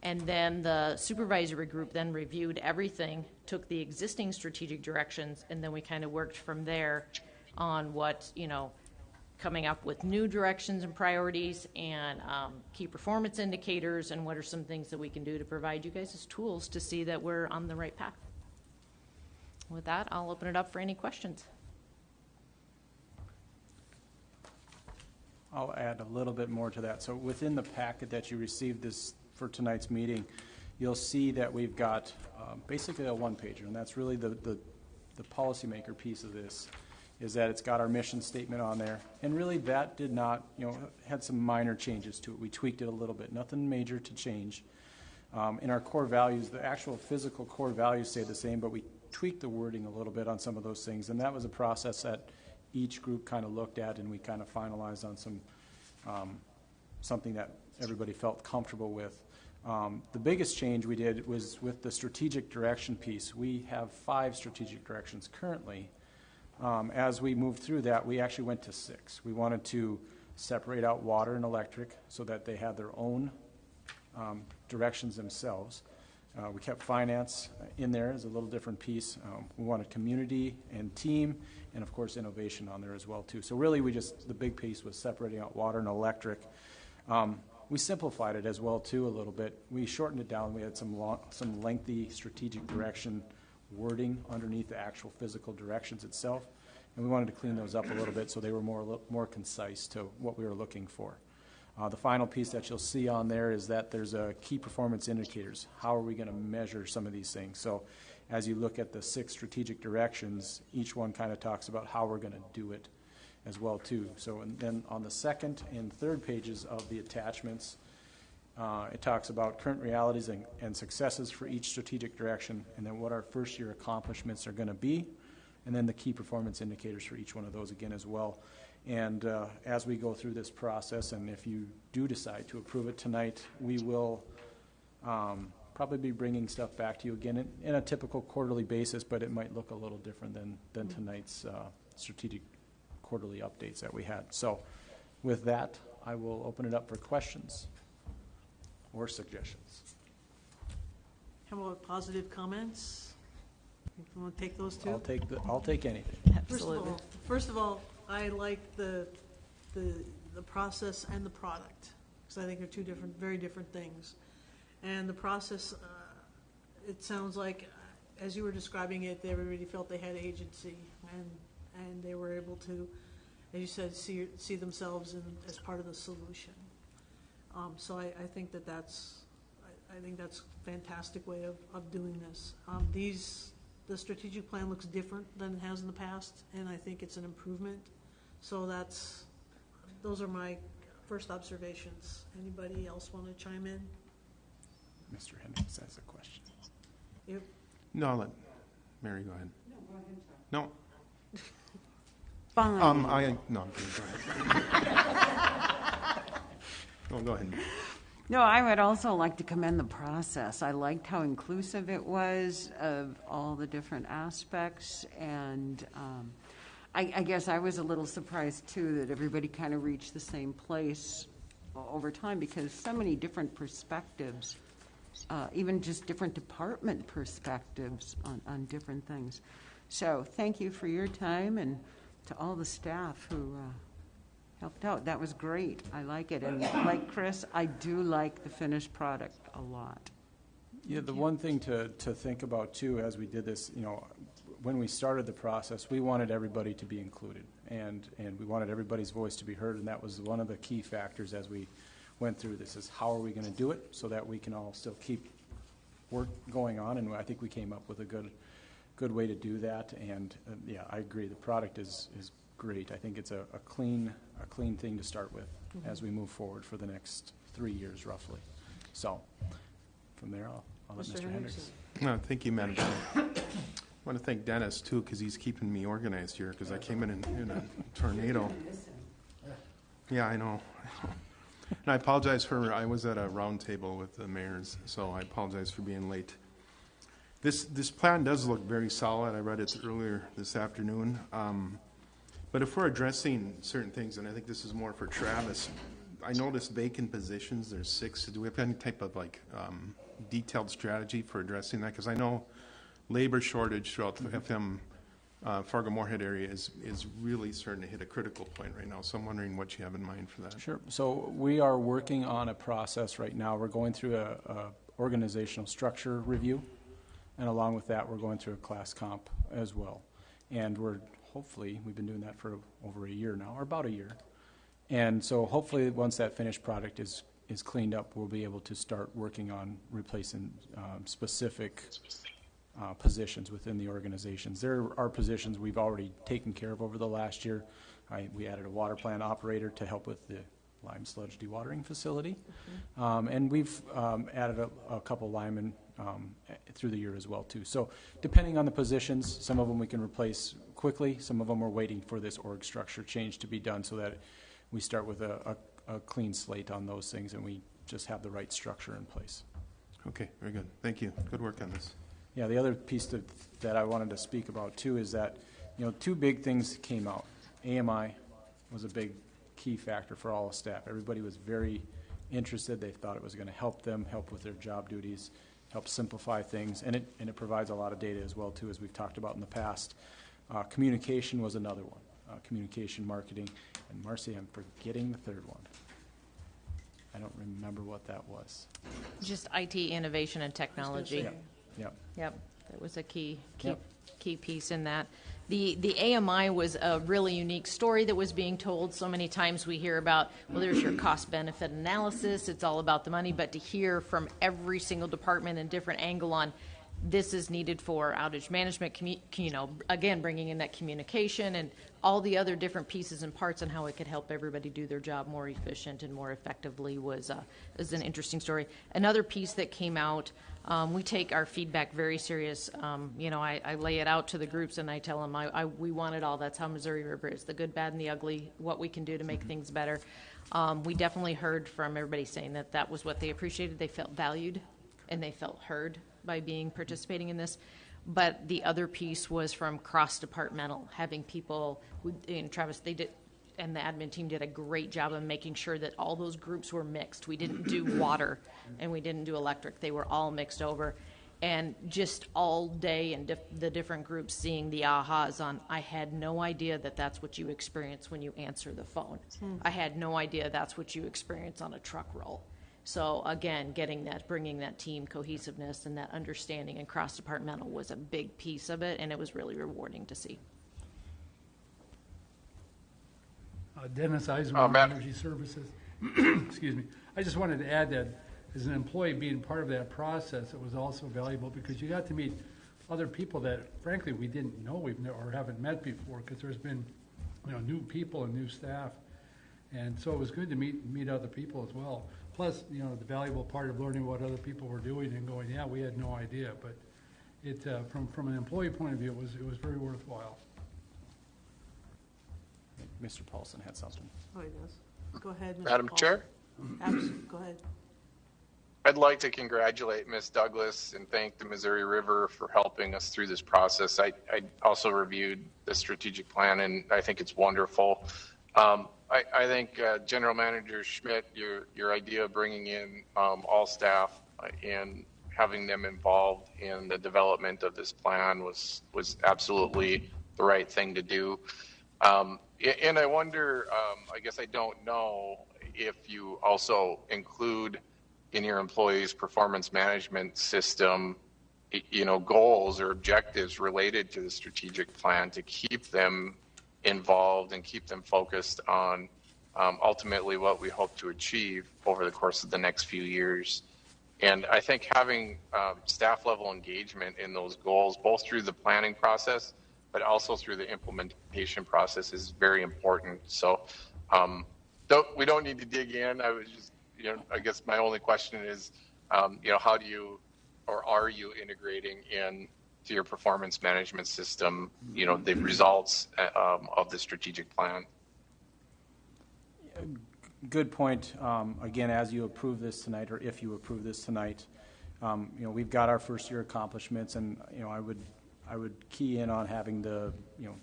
And then the supervisory group then reviewed everything, took the existing strategic directions, and then we kind of worked from there on what, coming up with new directions and priorities and key performance indicators, and what are some things that we can do to provide you guys as tools to see that we're on the right path. With that, I'll open it up for any questions. I'll add a little bit more to that. So within the packet that you received this for tonight's meeting, you'll see that we've got basically a one-pager, and that's really the policymaker piece of this, is that it's got our mission statement on there, and really that did not, had some minor changes to it. We tweaked it a little bit, nothing major to change. In our core values, the actual physical core values stay the same, but we tweaked the wording a little bit on some of those things, and that was a process that each group kind of looked at, and we kind of finalized on some something that everybody felt comfortable with. The biggest change we did was with the strategic direction piece. We have 5 strategic directions currently. As we moved through that, we actually went to 6. We wanted to separate out water and electric so that they had their own directions themselves. We kept finance in there as a little different piece. We wanted community and team, and of course innovation on there as well too. So really the big piece was separating out water and electric. We simplified it as well too a little bit. We shortened it down. We had some lengthy strategic direction wording underneath the actual physical directions itself, and we wanted to clean those up a little bit so they were more concise to what we were looking for. The final piece that you'll see on there is that there's a key performance indicators. How are we going to measure some of these things? So as you look at the 6 strategic directions, each one kind of talks about how we're going to do it as well too. So and then on the 2nd and 3rd pages of the attachments, it talks about current realities and successes for each strategic direction, and then what our first year accomplishments are going to be, and then the key performance indicators for each one of those again as well. And as we go through this process, and if you do decide to approve it tonight, we will probably be bringing stuff back to you again in a typical quarterly basis, but it might look a little different than tonight's strategic quarterly updates that we had. So with that, I will open it up for questions or suggestions. How about positive comments? You want to take those too? I'll take anything. Absolutely. First of all, I like the process and the product, because I think they're 2 very different things. And the process, it sounds like, as you were describing it, everybody felt they had agency, and they were able to, as you said, see themselves as part of the solution. So I think that's a fantastic way of doing this. The strategic plan looks different than it has in the past, and I think it's an improvement. So those are my first observations. Anybody else want to chime in? Mr. Hendricks has a question. Yep. No, I'll let Mary go ahead. No, go ahead, No. Fine. I'm kidding. Go ahead. No, go ahead. No, I would also like to commend the process. I liked how inclusive it was of all the different aspects, and I guess I was a little surprised too that everybody kind of reached the same place over time, because so many different perspectives, even just different department perspectives on different things. So thank you for your time, and to all the staff who helped out. That was great. I like it. And like Chris, I do like the finished product a lot. Yeah, the one thing to think about too, as we did this, when we started the process, we wanted everybody to be included, and we wanted everybody's voice to be heard, and that was one of the key factors as we went through this, is how are we going to do it so that we can all still keep work going on, and I think we came up with a good way to do that, and yeah, I agree, the product is great. I think it's a clean thing to start with as we move forward for the next 3 years roughly. So from there, I'll let Mr. Hendricks. No, thank you, Madam Chair. I want to thank Dennis, too, because he's keeping me organized here, because I came in a tornado. Yeah, I know. And I apologize I was at a round table with the mayors, so I apologize for being late. This plan does look very solid. I read it earlier this afternoon. But if we're addressing certain things, and I think this is more for Travis, I noticed vacant positions, there's 6. Do we have any type of detailed strategy for addressing that? Because I know labor shortage throughout the FM Fargo Moorhead area is really starting to hit a critical point right now. So I'm wondering what you have in mind for that. Sure. So we are working on a process right now. We're going through a organizational structure review, and along with that, we're going through a class comp as well. And we've been doing that for over a year now, or about a year. And so hopefully once that finished product is cleaned up, we'll be able to start working on replacing specific positions within the organizations. There are positions we've already taken care of over the last year. We added a water plant operator to help with the lime sludge dewatering facility. And we've added a couple linemen through the year as well too. So depending on the positions, some of them we can replace quickly, some of them we're waiting for this org structure change to be done so that we start with a clean slate on those things and we just have the right structure in place. Okay, very good. Thank you. Good work on this. Yeah, the other piece that I wanted to speak about too is that, 2 big things came out. AMI was a big key factor for all the staff. Everybody was very interested. They thought it was going to help them, help with their job duties, help simplify things, and it provides a lot of data as well too, as we've talked about in the past. Communication was another one. Communication, marketing, and Marcy, I'm forgetting the third one. I don't remember what that was. Just IT innovation and technology. Yep. That was a key piece in that. The AMI was a really unique story that was being told. So many times we hear about, well, there's your cost-benefit analysis. It's all about the money. But to hear from every single department and different angle on this is needed for outage management, again, bringing in that communication and all the other different pieces and parts and how it could help everybody do their job more efficient and more effectively was an interesting story. Another piece that came out, we take our feedback very serious. I lay it out to the groups and I tell them we want it all. That's how Missouri River is, the good, bad, and the ugly, what we can do to make things better. We definitely heard from everybody saying that was what they appreciated. They felt valued and they felt heard by participating in this. But the other piece was from cross-departmental, having people and Travis, and the admin team did a great job of making sure that all those groups were mixed. We didn't do water and we didn't do electric. They were all mixed over. And just all day and the different groups seeing the ahas on, I had no idea that that's what you experience when you answer the phone. I had no idea that's what you experience on a truck roll. So again, bringing that team cohesiveness and that understanding and cross-departmental was a big piece of it, and it was really rewarding to see. Dennis Eisenberg, Energy Services. Excuse me. I just wanted to add that as an employee being part of that process, it was also valuable because you got to meet other people that, frankly, we didn't know or haven't met before because there's been new people and new staff. And so it was good to meet other people as well. Plus, the valuable part of learning what other people were doing and going, yeah, we had no idea. But it, from an employee point of view, it was very worthwhile. Mr. Paulson had something. Oh, he does. Go ahead, Mr. Madam Paul. Chair? Absolutely. Go ahead. I'd like to congratulate Ms. Douglas and thank the Missouri River for helping us through this process. I also reviewed the strategic plan, and I think it's wonderful. I think General Manager Schmidt, your idea of bringing in all staff and having them involved in the development of this plan was absolutely the right thing to do. And I wonder, I guess I don't know if you also include in your employees' performance management system goals or objectives related to the strategic plan to keep them involved and keep them focused on ultimately what we hope to achieve over the course of the next few years. And I think having staff level engagement in those goals, both through the planning process, but also through the implementation process, is very important. So we don't need to dig in. I was just, I guess my only question is, how do you, or are you integrating in to your performance management system, the results of the strategic plan? Good point. Again, as you approve this tonight, or if you approve this tonight, we've got our first year accomplishments, and I would key in on having the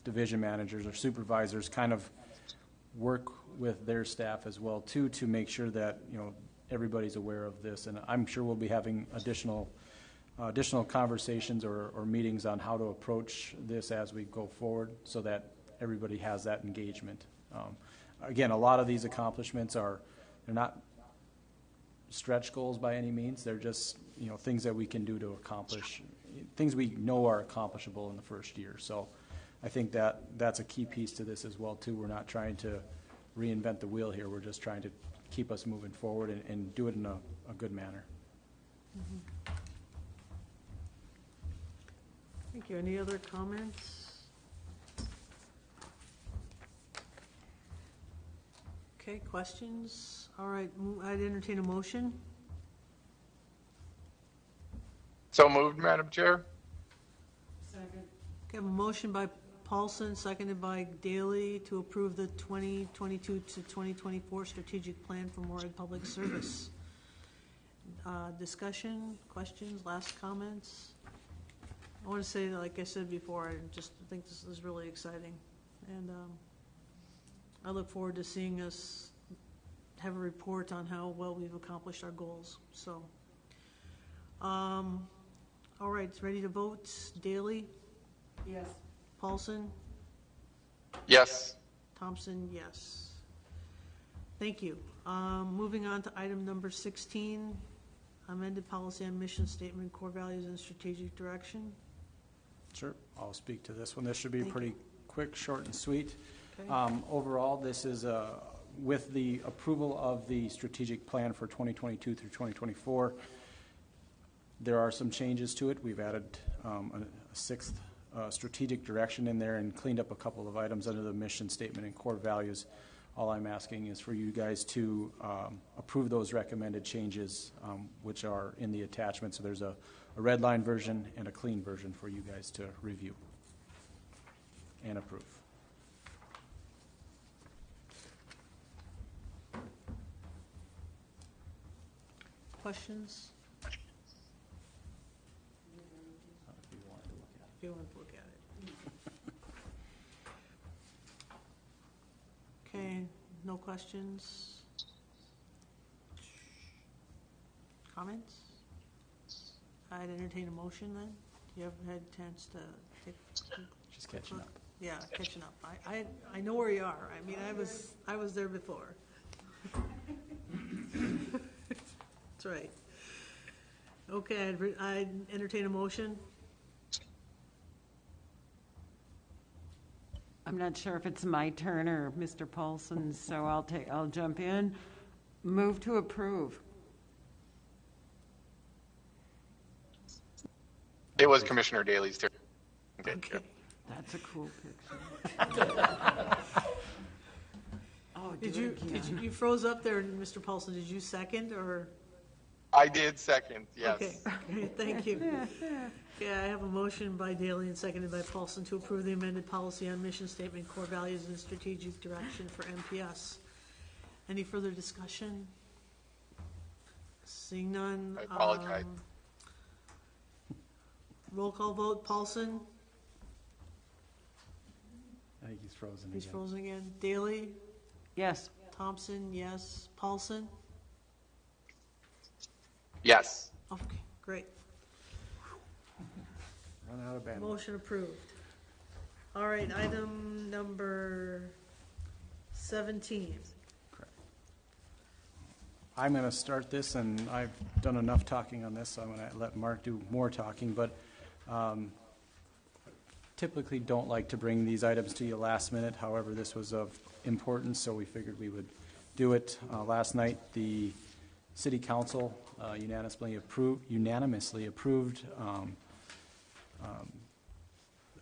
division managers or supervisors kind of work with their staff as well too, to make sure that everybody's aware of this. And I'm sure we'll be having additional conversations or meetings on how to approach this as we go forward, so that everybody has that engagement. Again, a lot of these accomplishments they're not stretch goals by any means. They're just things that we can do to accomplish, things we know are accomplishable in the first year. So I think that's a key piece to this as well too. We're not trying to reinvent the wheel here. We're just trying to keep us moving forward and do it in a good manner. Mm-hmm. Thank you. Any other comments? Okay, questions? All right, I'd entertain a motion. So moved, Madam Chair. Second. Okay, I have a motion by Paulson, seconded by Daly, to approve the 2022 to 2024 strategic plan for Moorhead Public Service. Discussion, questions, last comments? I want to say, like I said before, I just think this is really exciting, and I look forward to seeing us have a report on how well we've accomplished our goals. So, all right, ready to vote? Daly? Yes. Paulson? Yes. Thompson, yes. Thank you. Moving on to item number 16, amended policy on mission statement, core values, and strategic direction. Sure, I'll speak to this one. This should be pretty quick, short, and sweet. Okay. Overall, this is with the approval of the strategic plan for 2022 through 2024. There are some changes to it. We've added a sixth strategic direction in there and cleaned up a couple of items under the mission statement and core values. All I'm asking is for you guys to approve those recommended changes, which are in the attachment. So there's a red line version and a clean version for you guys to review and approve. Questions? If you want to look at it. Okay, no questions? Comments? I'd entertain a motion then. You haven't had a chance to take. Just catching up. Yeah, catching up. I know where you are. I mean, I was there before. That's right. Okay, I'd entertain a motion. I'm not sure if it's my turn or Mr. Paulson's, so I'll jump in. Move to approve. It was Commissioner Daly's turn. Okay. That's a cool picture. Oh, you froze up there, Mr. Paulson? Did you second or? I did second. Yes. Okay, thank you. Okay, I have a motion by Daly and seconded by Paulson to approve the amended policy on mission statement, core values, and strategic direction for MPS. Any further discussion? Seeing none. I apologize. Roll call vote. Paulson? I think he's frozen again. He's frozen again. Daly? Yes. Thompson, yes. Paulson? Yes. Okay, great. Run out of bandwidth. Motion approved. All right, item number 17. Correct. I'm going to start this, and I've done enough talking on this, so I'm going to let Mark do more talking, but typically don't like to bring these items to you last minute. However, this was of importance, so we figured we would do it. Last night, the City Council unanimously approved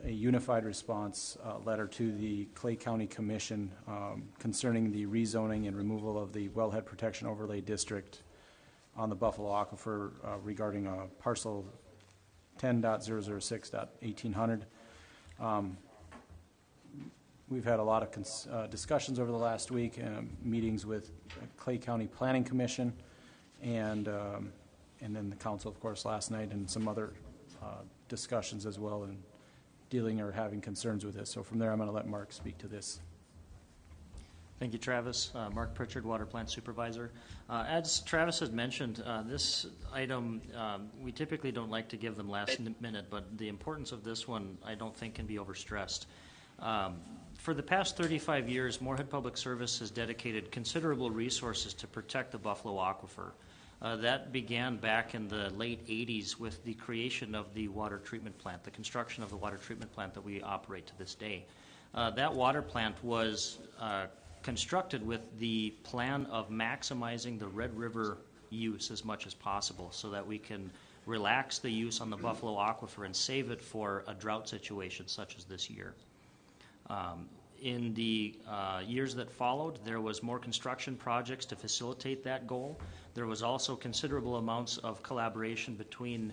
a unified response letter to the Clay County Commission concerning the rezoning and removal of the Wellhead Protection Overlay District on the Buffalo Aquifer regarding parcel 10.006.1800. We've had a lot of discussions over the last week, meetings with Clay County Planning Commission, and then the council, of course, last night, and some other discussions as well, and dealing or having concerns with this. So from there, I'm going to let Mark speak to this. Thank you, Travis. Mark Pritchard, Water Plant Supervisor. As Travis has mentioned, this item, we typically don't like to give them last minute, but the importance of this one I don't think can be overstressed. For the past 35 years, Moorhead Public Service has dedicated considerable resources to protect the Buffalo Aquifer. That began back in the late 80s with the creation of the water treatment plant, the construction of the water treatment plant that we operate to this day. That water plant was constructed with the plan of maximizing the Red River use as much as possible so that we can relax the use on the Buffalo Aquifer and save it for a drought situation such as this year. In the years that followed, there was more construction projects to facilitate that goal. There was also considerable amounts of collaboration between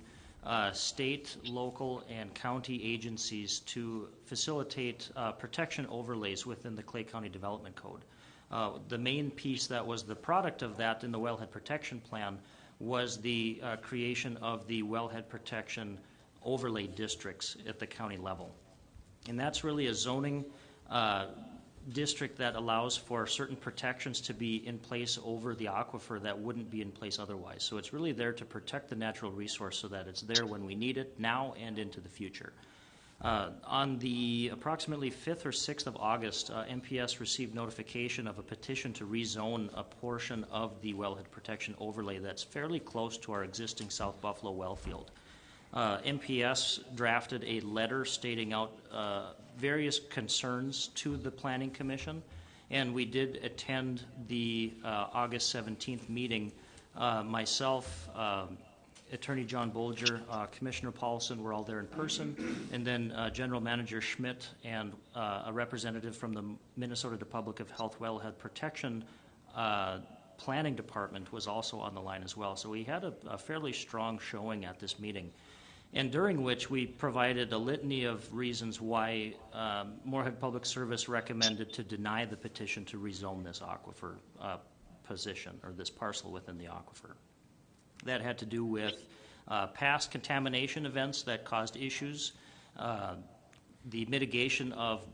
state, local, and county agencies to facilitate protection overlays within the Clay County Development Code. The main piece that was the product of that in the Wellhead Protection Plan was the creation of the Wellhead Protection Overlay Districts at the county level. And that's really a zoning district that allows for certain protections to be in place over the aquifer that wouldn't be in place otherwise. So it's really there to protect the natural resource so that it's there when we need it now and into the future. On the approximately 5th or 6th of August, MPS received notification of a petition to rezone a portion of the wellhead protection overlay that's fairly close to our existing South Buffalo well field. MPS drafted a letter stating out various concerns to the Planning Commission, and we did attend the August 17th meeting. Myself, Attorney John Bolger, Commissioner Paulson were all there in person, and then General Manager Schmidt and a representative from the Minnesota Department of Health Wellhead Protection Planning Department was also on the line as well. So we had a fairly strong showing at this meeting, and during which we provided a litany of reasons why Moorhead Public Service recommended to deny the petition to rezone this aquifer position, or this parcel within the aquifer. That had to do with past contamination events that caused issues, the mitigation of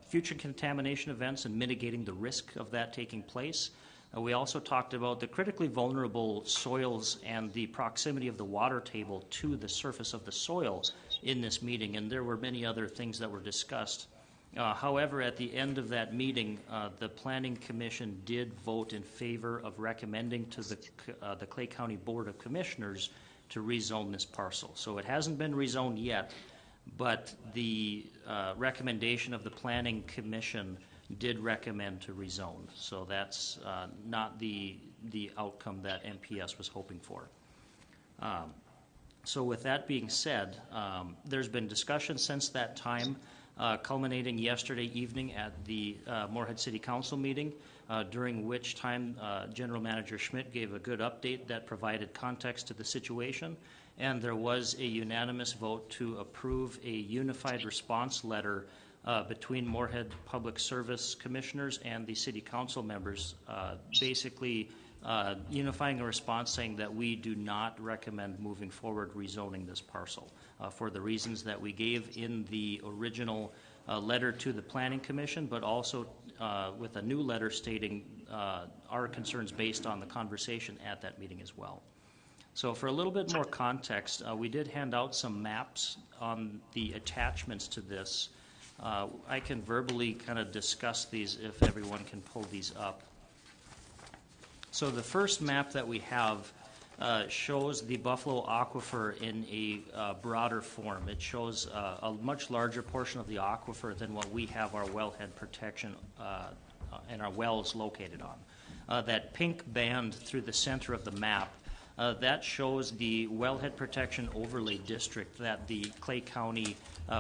future contamination events and mitigating the risk of that taking place. We also talked about the critically vulnerable soils and the proximity of the water table to the surface of the soil in this meeting, and there were many other things that were discussed. However, at the end of that meeting, the Planning Commission did vote in favor of recommending to the Clay County Board of Commissioners to rezone this parcel. So it hasn't been rezoned yet, but the recommendation of the Planning Commission did recommend to rezone. So that's not the outcome that MPS was hoping for. So with that being said, there's been discussion since that time, culminating yesterday evening at the Moorhead City Council meeting, during which time General Manager Schmidt gave a good update that provided context to the situation, and there was a unanimous vote to approve a unified response letter between Moorhead Public Service Commissioners and the City Council members, basically unifying a response saying that we do not recommend moving forward rezoning this parcel for the reasons that we gave in the original letter to the Planning Commission, but also with a new letter stating our concerns based on the conversation at that meeting as well. So for a little bit more context, we did hand out some maps on the attachments to this. I can verbally kind of discuss these if everyone can pull these up. So the first map that we have shows the Buffalo Aquifer in a broader form. It shows a much larger portion of the aquifer than what we have our wellhead protection and our wells located on. That pink band through the center of the map, that shows the wellhead protection overlay district that the Clay County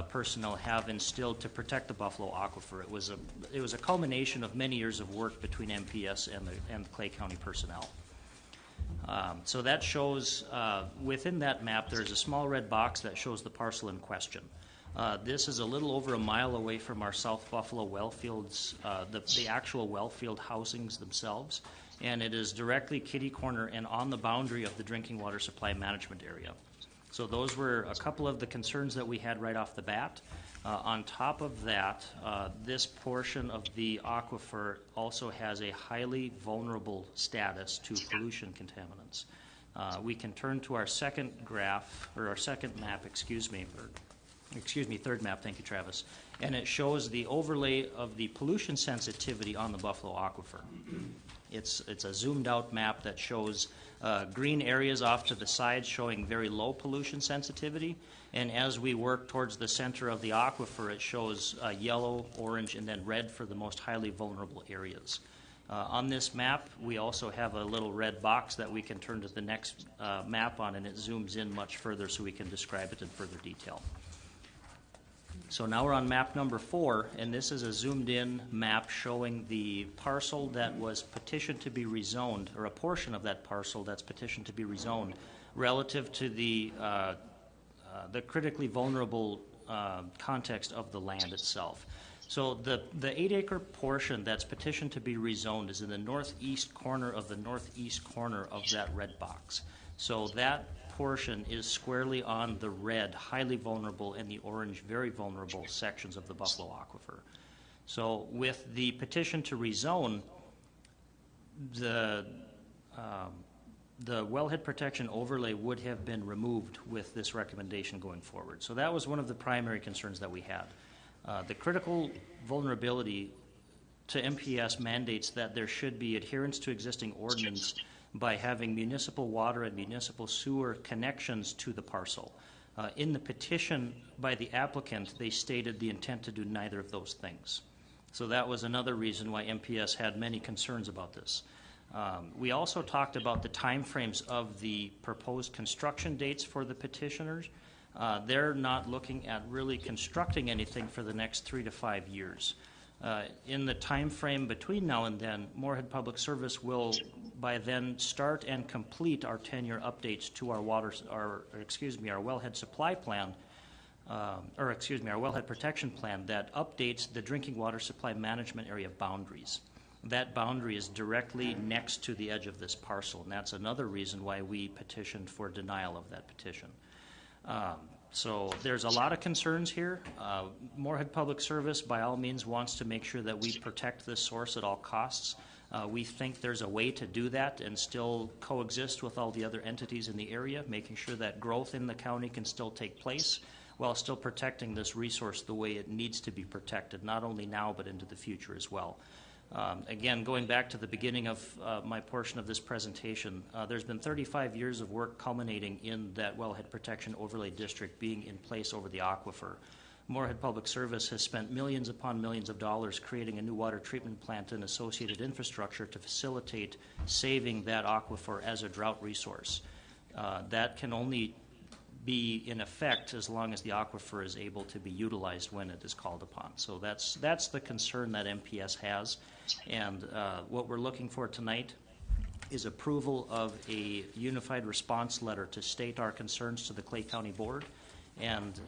personnel have instilled to protect the Buffalo Aquifer. It was a culmination of many years of work between MPS and the Clay County personnel. So that shows, within that map, there's a small red box that shows the parcel in question. This is a little over a mile away from our South Buffalo well fields, the actual well field housings themselves, and it is directly kitty corner and on the boundary of the drinking water supply management area. So those were a couple of the concerns that we had right off the bat. On top of that, this portion of the aquifer also has a highly vulnerable status to pollution contaminants. We can turn to our second graph, or our second map, third map, thank you, Travis. And it shows the overlay of the pollution sensitivity on the Buffalo Aquifer. It's a zoomed out map that shows green areas off to the side showing very low pollution sensitivity. And as we work towards the center of the aquifer, it shows yellow, orange, and then red for the most highly vulnerable areas. On this map, we also have a little red box that we can turn to the next map on, and it zooms in much further so we can describe it in further detail. So now we're on map number 4, and this is a zoomed-in map showing the parcel that was petitioned to be rezoned, or a portion of that parcel that's petitioned to be rezoned, relative to the critically vulnerable context of the land itself. So the 8-acre portion that's petitioned to be rezoned is in the northeast corner of that red box. So that portion is squarely on the red, highly vulnerable, and the orange, very vulnerable sections of the Buffalo Aquifer. So with the petition to rezone, the wellhead protection overlay would have been removed with this recommendation going forward. So that was one of the primary concerns that we had. The critical vulnerability to MPS mandates that there should be adherence to existing ordinance by having municipal water and municipal sewer connections to the parcel. In the petition by the applicant, they stated the intent to do neither of those things. So that was another reason why MPS had many concerns about this. We also talked about the timeframes of the proposed construction dates for the petitioners. They're not looking at really constructing anything for the next 3 to 5 years. In the time frame between now and then, Moorhead Public Service will by then start and complete our 10-year updates to our our wellhead supply plan, our wellhead protection plan that updates the drinking water supply management area boundaries. That boundary is directly next to the edge of this parcel, and that's another reason why we petitioned for denial of that petition. So there's a lot of concerns here. Moorhead Public Service, by all means, wants to make sure that we protect this source at all costs. We think there's a way to do that and still coexist with all the other entities in the area, making sure that growth in the county can still take place while still protecting this resource the way it needs to be protected, not only now but into the future as well. Again, going back to the beginning of my portion of this presentation, there's been 35 years of work culminating in that wellhead protection overlay district being in place over the aquifer. Moorhead Public Service has spent millions upon millions of dollars creating a new water treatment plant and associated infrastructure to facilitate saving that aquifer as a drought resource. That can only be in effect as long as the aquifer is able to be utilized when it is called upon. So that's the concern that MPS has, and what we're looking for tonight is approval of a unified response letter to state our concerns to the Clay County Board and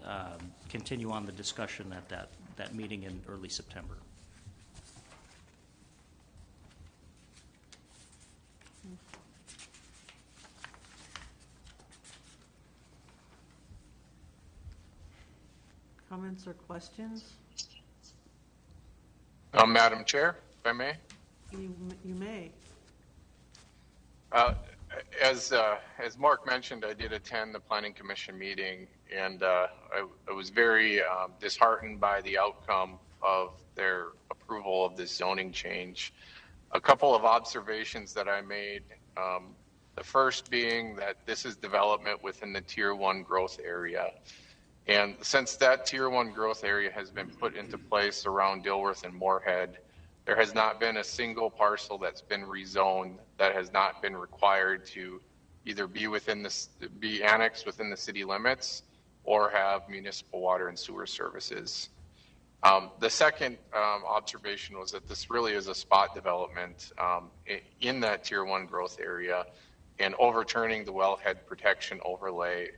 continue on the discussion at that meeting in early September. Comments or questions? Madam Chair, if I may. You may. As Mark mentioned, I did attend the Planning Commission meeting, and I was very disheartened by the outcome of their approval of this zoning change. a couple of observations that I made. The first being that this is development within the Tier 1 growth area. And since that Tier 1 growth area has been put into place around Dilworth and Moorhead, there has not been a single parcel that's been rezoned that has not been required to either be annexed within the city limits or have municipal water and sewer services. The second observation was that this really is a spot development in that Tier 1 growth area, and overturning the wellhead protection overlay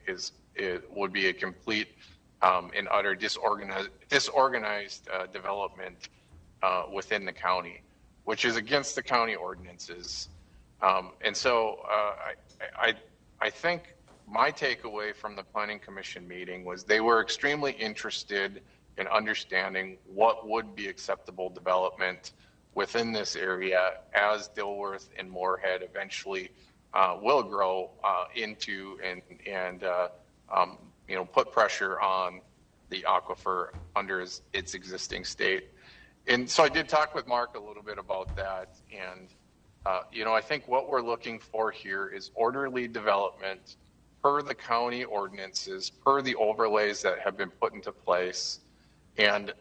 would be a complete and utter disorganized development within the county, which is against the county ordinances. And so I think my takeaway from the Planning Commission meeting was they were extremely interested in understanding what would be acceptable development within this area as Dilworth and Moorhead eventually will grow into and put pressure on the aquifer under its existing state. And so I did talk with Mark a little bit about that. And, I think what we're looking for here is orderly development per the county ordinances, per the overlays that have been put into place, and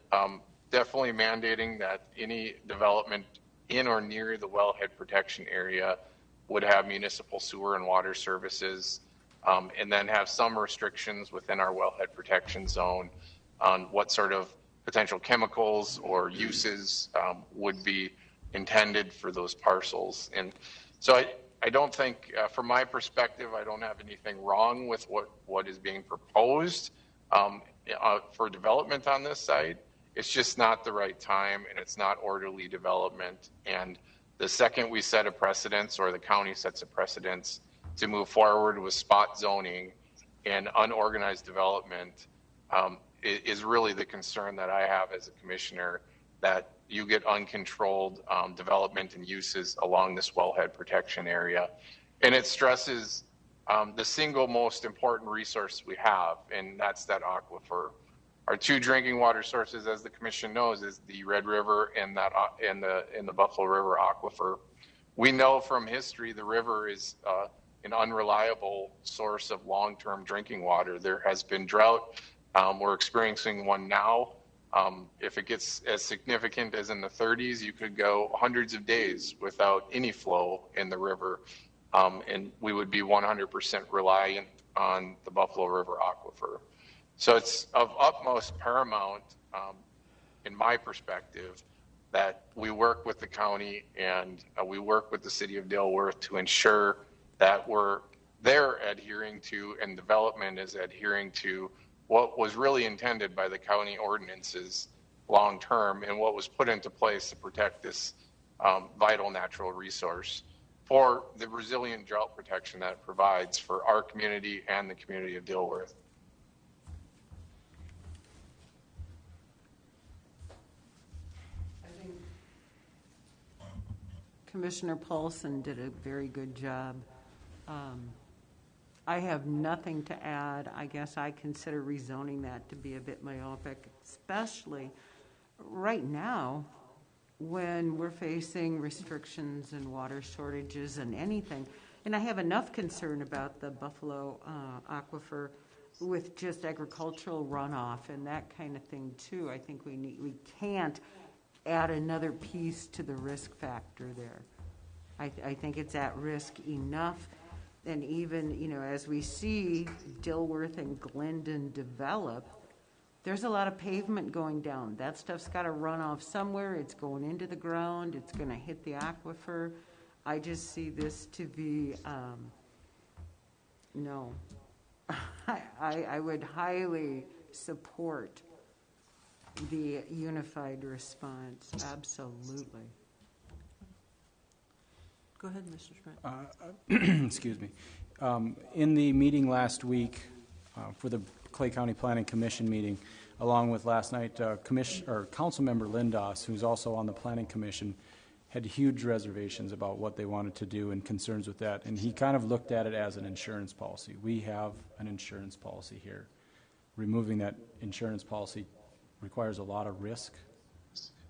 definitely mandating that any development in or near the wellhead protection area would have municipal sewer and water services, and then have some restrictions within our wellhead protection zone on what sort of potential chemicals or uses would be intended for those parcels. And so I don't think, from my perspective, I don't have anything wrong with what is being proposed for development on this site. It's just not the right time, and it's not orderly development. And the second we set a precedence, or the county sets a precedence to move forward with spot zoning and unorganized development, is really the concern that I have as a commissioner, that you get uncontrolled development and uses along this wellhead protection area. And it stresses the single most important resource we have, and that's that aquifer. Our two drinking water sources, as the commission knows, is the Red River and the Buffalo River aquifer. We know from history the river is an unreliable source of long-term drinking water. There has been drought. We're experiencing one now. If it gets as significant as in the 30s, you could go hundreds of days without any flow in the river, and we would be 100% reliant on the Buffalo River aquifer. So it's of utmost paramount, in my perspective, that we work with the county and we work with the city of Dilworth to ensure that they're adhering to, and development is adhering to, what was really intended by the county ordinances long term, and what was put into place to protect this vital natural resource for the resilient drought protection that it provides for our community and the community of Dilworth. I think Commissioner Paulson did a very good job. I have nothing to add. I guess I consider rezoning that to be a bit myopic, especially right now when we're facing restrictions and water shortages and anything. And I have enough concern about the Buffalo aquifer with just agricultural runoff and that kind of thing too. I think we can't add another piece to the risk factor there. I think it's at risk enough. And even, as we see Dilworth and Glendon develop, there's a lot of pavement going down. That stuff's got to run off somewhere. It's going into the ground. It's going to hit the aquifer. I just see this to be, no. I would highly support the unified response, absolutely. Go ahead, Mr. Schmidt. Excuse me. In the meeting last week for the Clay County Planning Commission meeting, along with last night, Council Member Lindos, who's also on the Planning Commission, had huge reservations about what they wanted to do and concerns with that. And he kind of looked at it as an insurance policy. We have an insurance policy here. Removing that insurance policy requires a lot of risk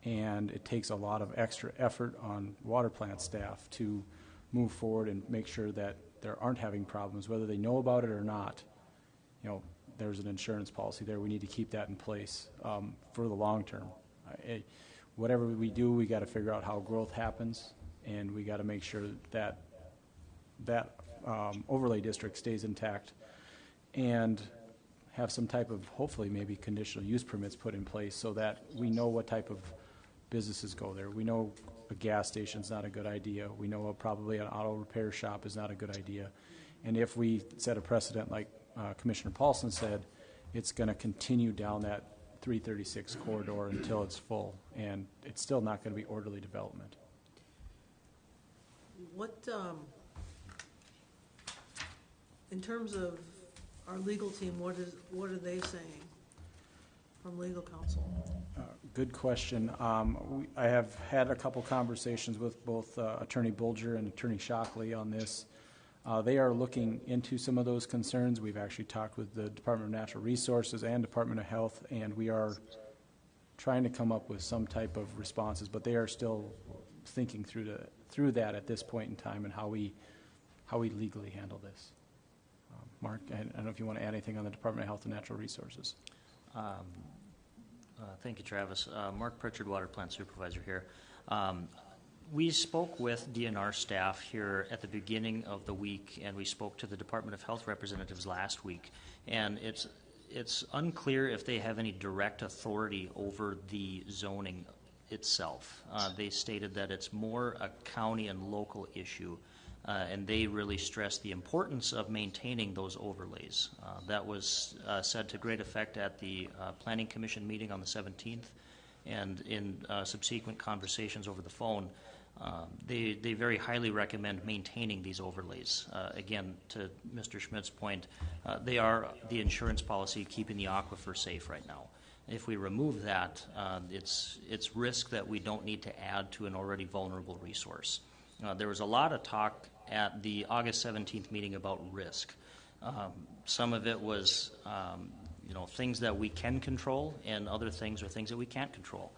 and it takes a lot of extra effort on water plant staff to move forward and make sure that there aren't having problems, whether they know about it or not. You know, there's an insurance policy there. We need to keep that in place for the long term. Whatever we do, we got to figure out how growth happens, and we got to make sure that that overlay district stays intact, and have some type of, hopefully maybe conditional use permits put in place so that we know what type of businesses go there. We know a gas station's not a good idea. We know probably an auto repair shop is not a good idea. And if we set a precedent like Commissioner Paulson said, it's going to continue down that 336 corridor until it's full, and it's still not going to be orderly development. What, in terms of our legal team, what are they saying from legal counsel? Good question. I have had a couple conversations with both Attorney Bulger and Attorney Shockley on this. They are looking into some of those concerns. We've actually talked with the Department of Natural Resources and Department of Health, and we are trying to come up with some type of responses, but they are still thinking through that at this point in time and how we legally handle this. Mark, I don't know if you want to add anything on the Department of Health and Natural Resources. Thank you, Travis. Mark Pritchard, Water Plant Supervisor here. We spoke with DNR staff here at the beginning of the week, and we spoke to the Department of Health representatives last week. And it's unclear if they have any direct authority over the zoning itself. They stated that it's more a county and local issue, and they really stressed the importance of maintaining those overlays. That was said to great effect at the Planning Commission meeting on the 17th, and in subsequent conversations over the phone. They very highly recommend maintaining these overlays. Again, to Mr. Schmidt's point, they are the insurance policy keeping the aquifer safe right now. If we remove that, it's risk that we don't need to add to an already vulnerable resource. There was a lot of talk at the August 17th meeting about risk. Some of it was things that we can control, and other things are things that we can't control.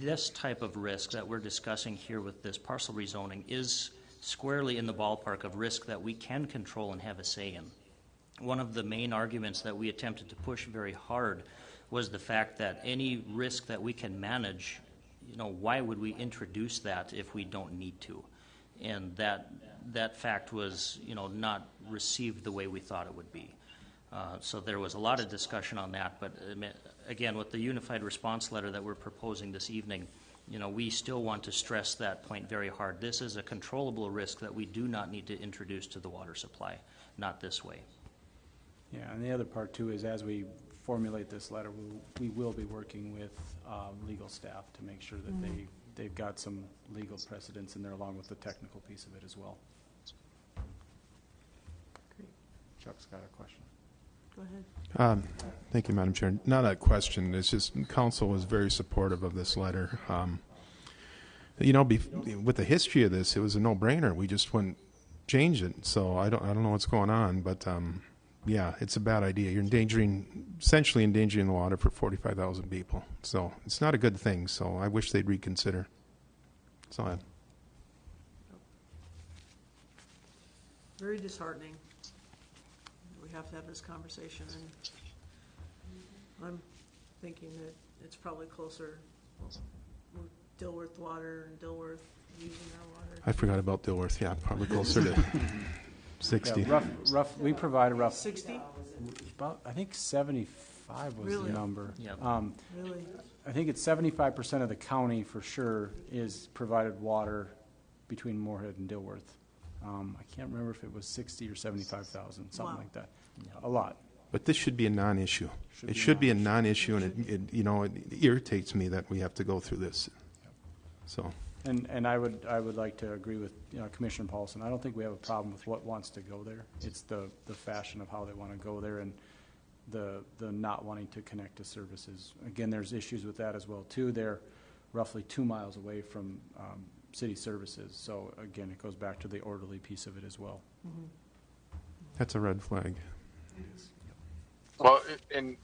This type of risk that we're discussing here with this parcel rezoning is squarely in the ballpark of risk that we can control and have a say in. One of the main arguments that we attempted to push very hard was the fact that any risk that we can manage, why would we introduce that if we don't need to? And that fact was, not received the way we thought it would be. So there was a lot of discussion on that, but again, with the unified response letter that we're proposing this evening, we still want to stress that point very hard. This is a controllable risk that we do not need to introduce to the water supply, not this way. Yeah, and the other part too is as we formulate this letter, we will be working with legal staff to make sure that they've got some legal precedents in there along with the technical piece of it as well. Great. Chuck's got a question. Go ahead. Thank you, Madam Chair. Not a question. It's just council was very supportive of this letter. With the history of this, it was a no-brainer. We just wouldn't change it. So I don't know what's going on, but yeah, it's a bad idea. You're essentially endangering the water for 45,000 people. So it's not a good thing. So I wish they'd reconsider. That's all I have. Very disheartening. We have to have this conversation, and I'm thinking that it's probably closer. Dilworth Water and Dilworth using our water. I forgot about Dilworth. Yeah, probably closer to 60. Yeah, we provide a rough 60? About, I think 75 was Really? the number. Yeah. Really? I think it's 75% of the county for sure is provided water between Moorhead and Dilworth. I can't remember if it was 60 or 75,000, something Wow. like that. A lot. But this should be a non-issue. It should be a non-issue, and it irritates me that we have to go through this. So. And I would like to agree with Commissioner Paulson. I don't think we have a problem with what wants to go there. It's the fashion of how they want to go there and the not wanting to connect to services. Again, there's issues with that as well too. They're roughly 2 miles away from city services. So again, it goes back to the orderly piece of it as well. Mm-hmm. That's a red flag. Well, and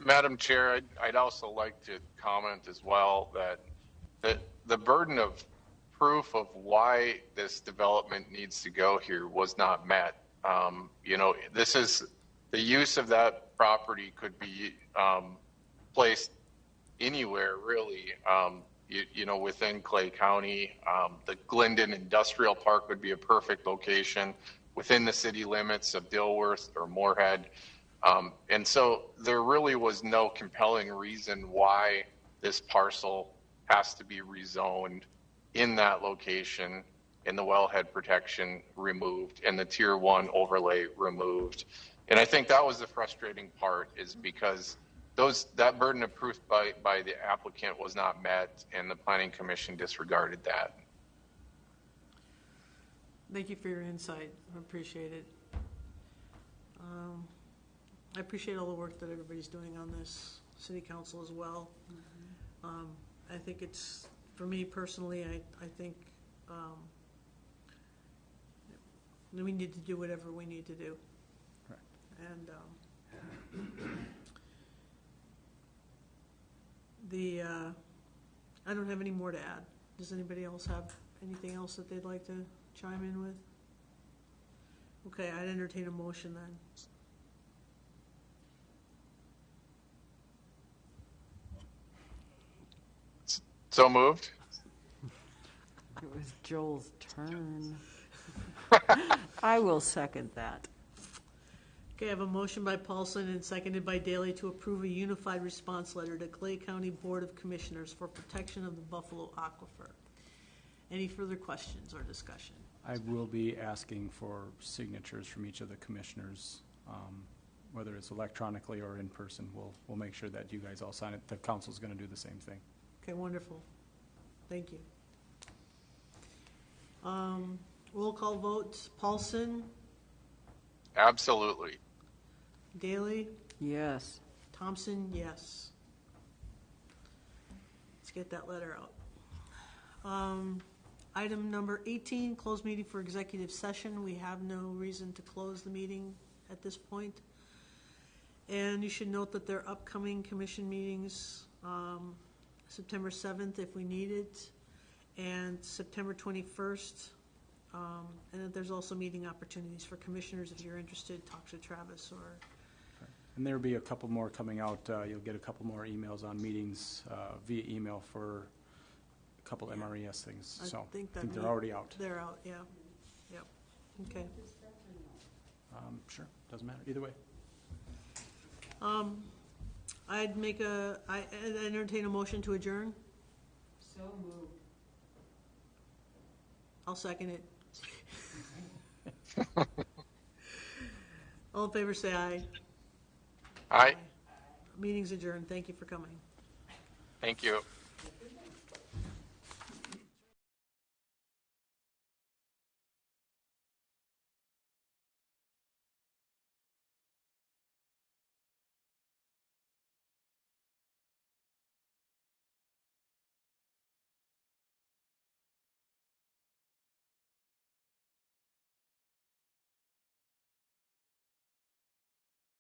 Madam Chair, I'd also like to comment as well that the burden of proof of why this development needs to go here was not met. You know, this is the use of that property could be placed anywhere really. You know, within Clay County, the Glendon Industrial Park would be a perfect location within the city limits of Dilworth or Moorhead. And so there really was no compelling reason why this parcel has to be rezoned in that location, and the wellhead protection removed and the tier 1 overlay removed. And I think that was the frustrating part, is because that burden of proof by the applicant was not met, and the Planning Commission disregarded that. Thank you for your insight. I appreciate it. I appreciate all the work that everybody's doing on this, City Council as well. I think it's, for me personally, I think we need to do whatever we need to do. Correct. And I don't have any more to add. Does anybody else have anything else that they'd like to chime in with? Okay, I'd entertain a motion then. So moved. It was Joel's turn. I will second that. Okay, I have a motion by Paulson and seconded by Daly to approve a unified response letter to Clay County Board of Commissioners for protection of the Buffalo Aquifer. Any further questions or discussion? I will be asking for signatures from each of the commissioners, whether it's electronically or in person. We'll make sure that you guys all sign it. The council's going to do the same thing. Okay, wonderful. Thank you. Roll call vote. Paulson, Absolutely. Daly, Yes. Thompson, yes. Let's get that letter out. Item number 18, closed meeting for executive session. We have no reason to close the meeting at this point. And you should note that there are upcoming commission meetings, September 7th if we need it, and September 21st. And that there's also meeting opportunities for commissioners. If you're interested, talk to Travis or... And there'll be a couple more coming out. You'll get a couple more emails on meetings via email for a couple MRES things. So I think they're already out. They're out, yeah. Yep. Okay. Sure, doesn't matter. Either way. I'd entertain a motion to adjourn. So moved. I'll second it. All in favor, say aye. Aye. Meeting's adjourned. Thank you for coming. Thank you.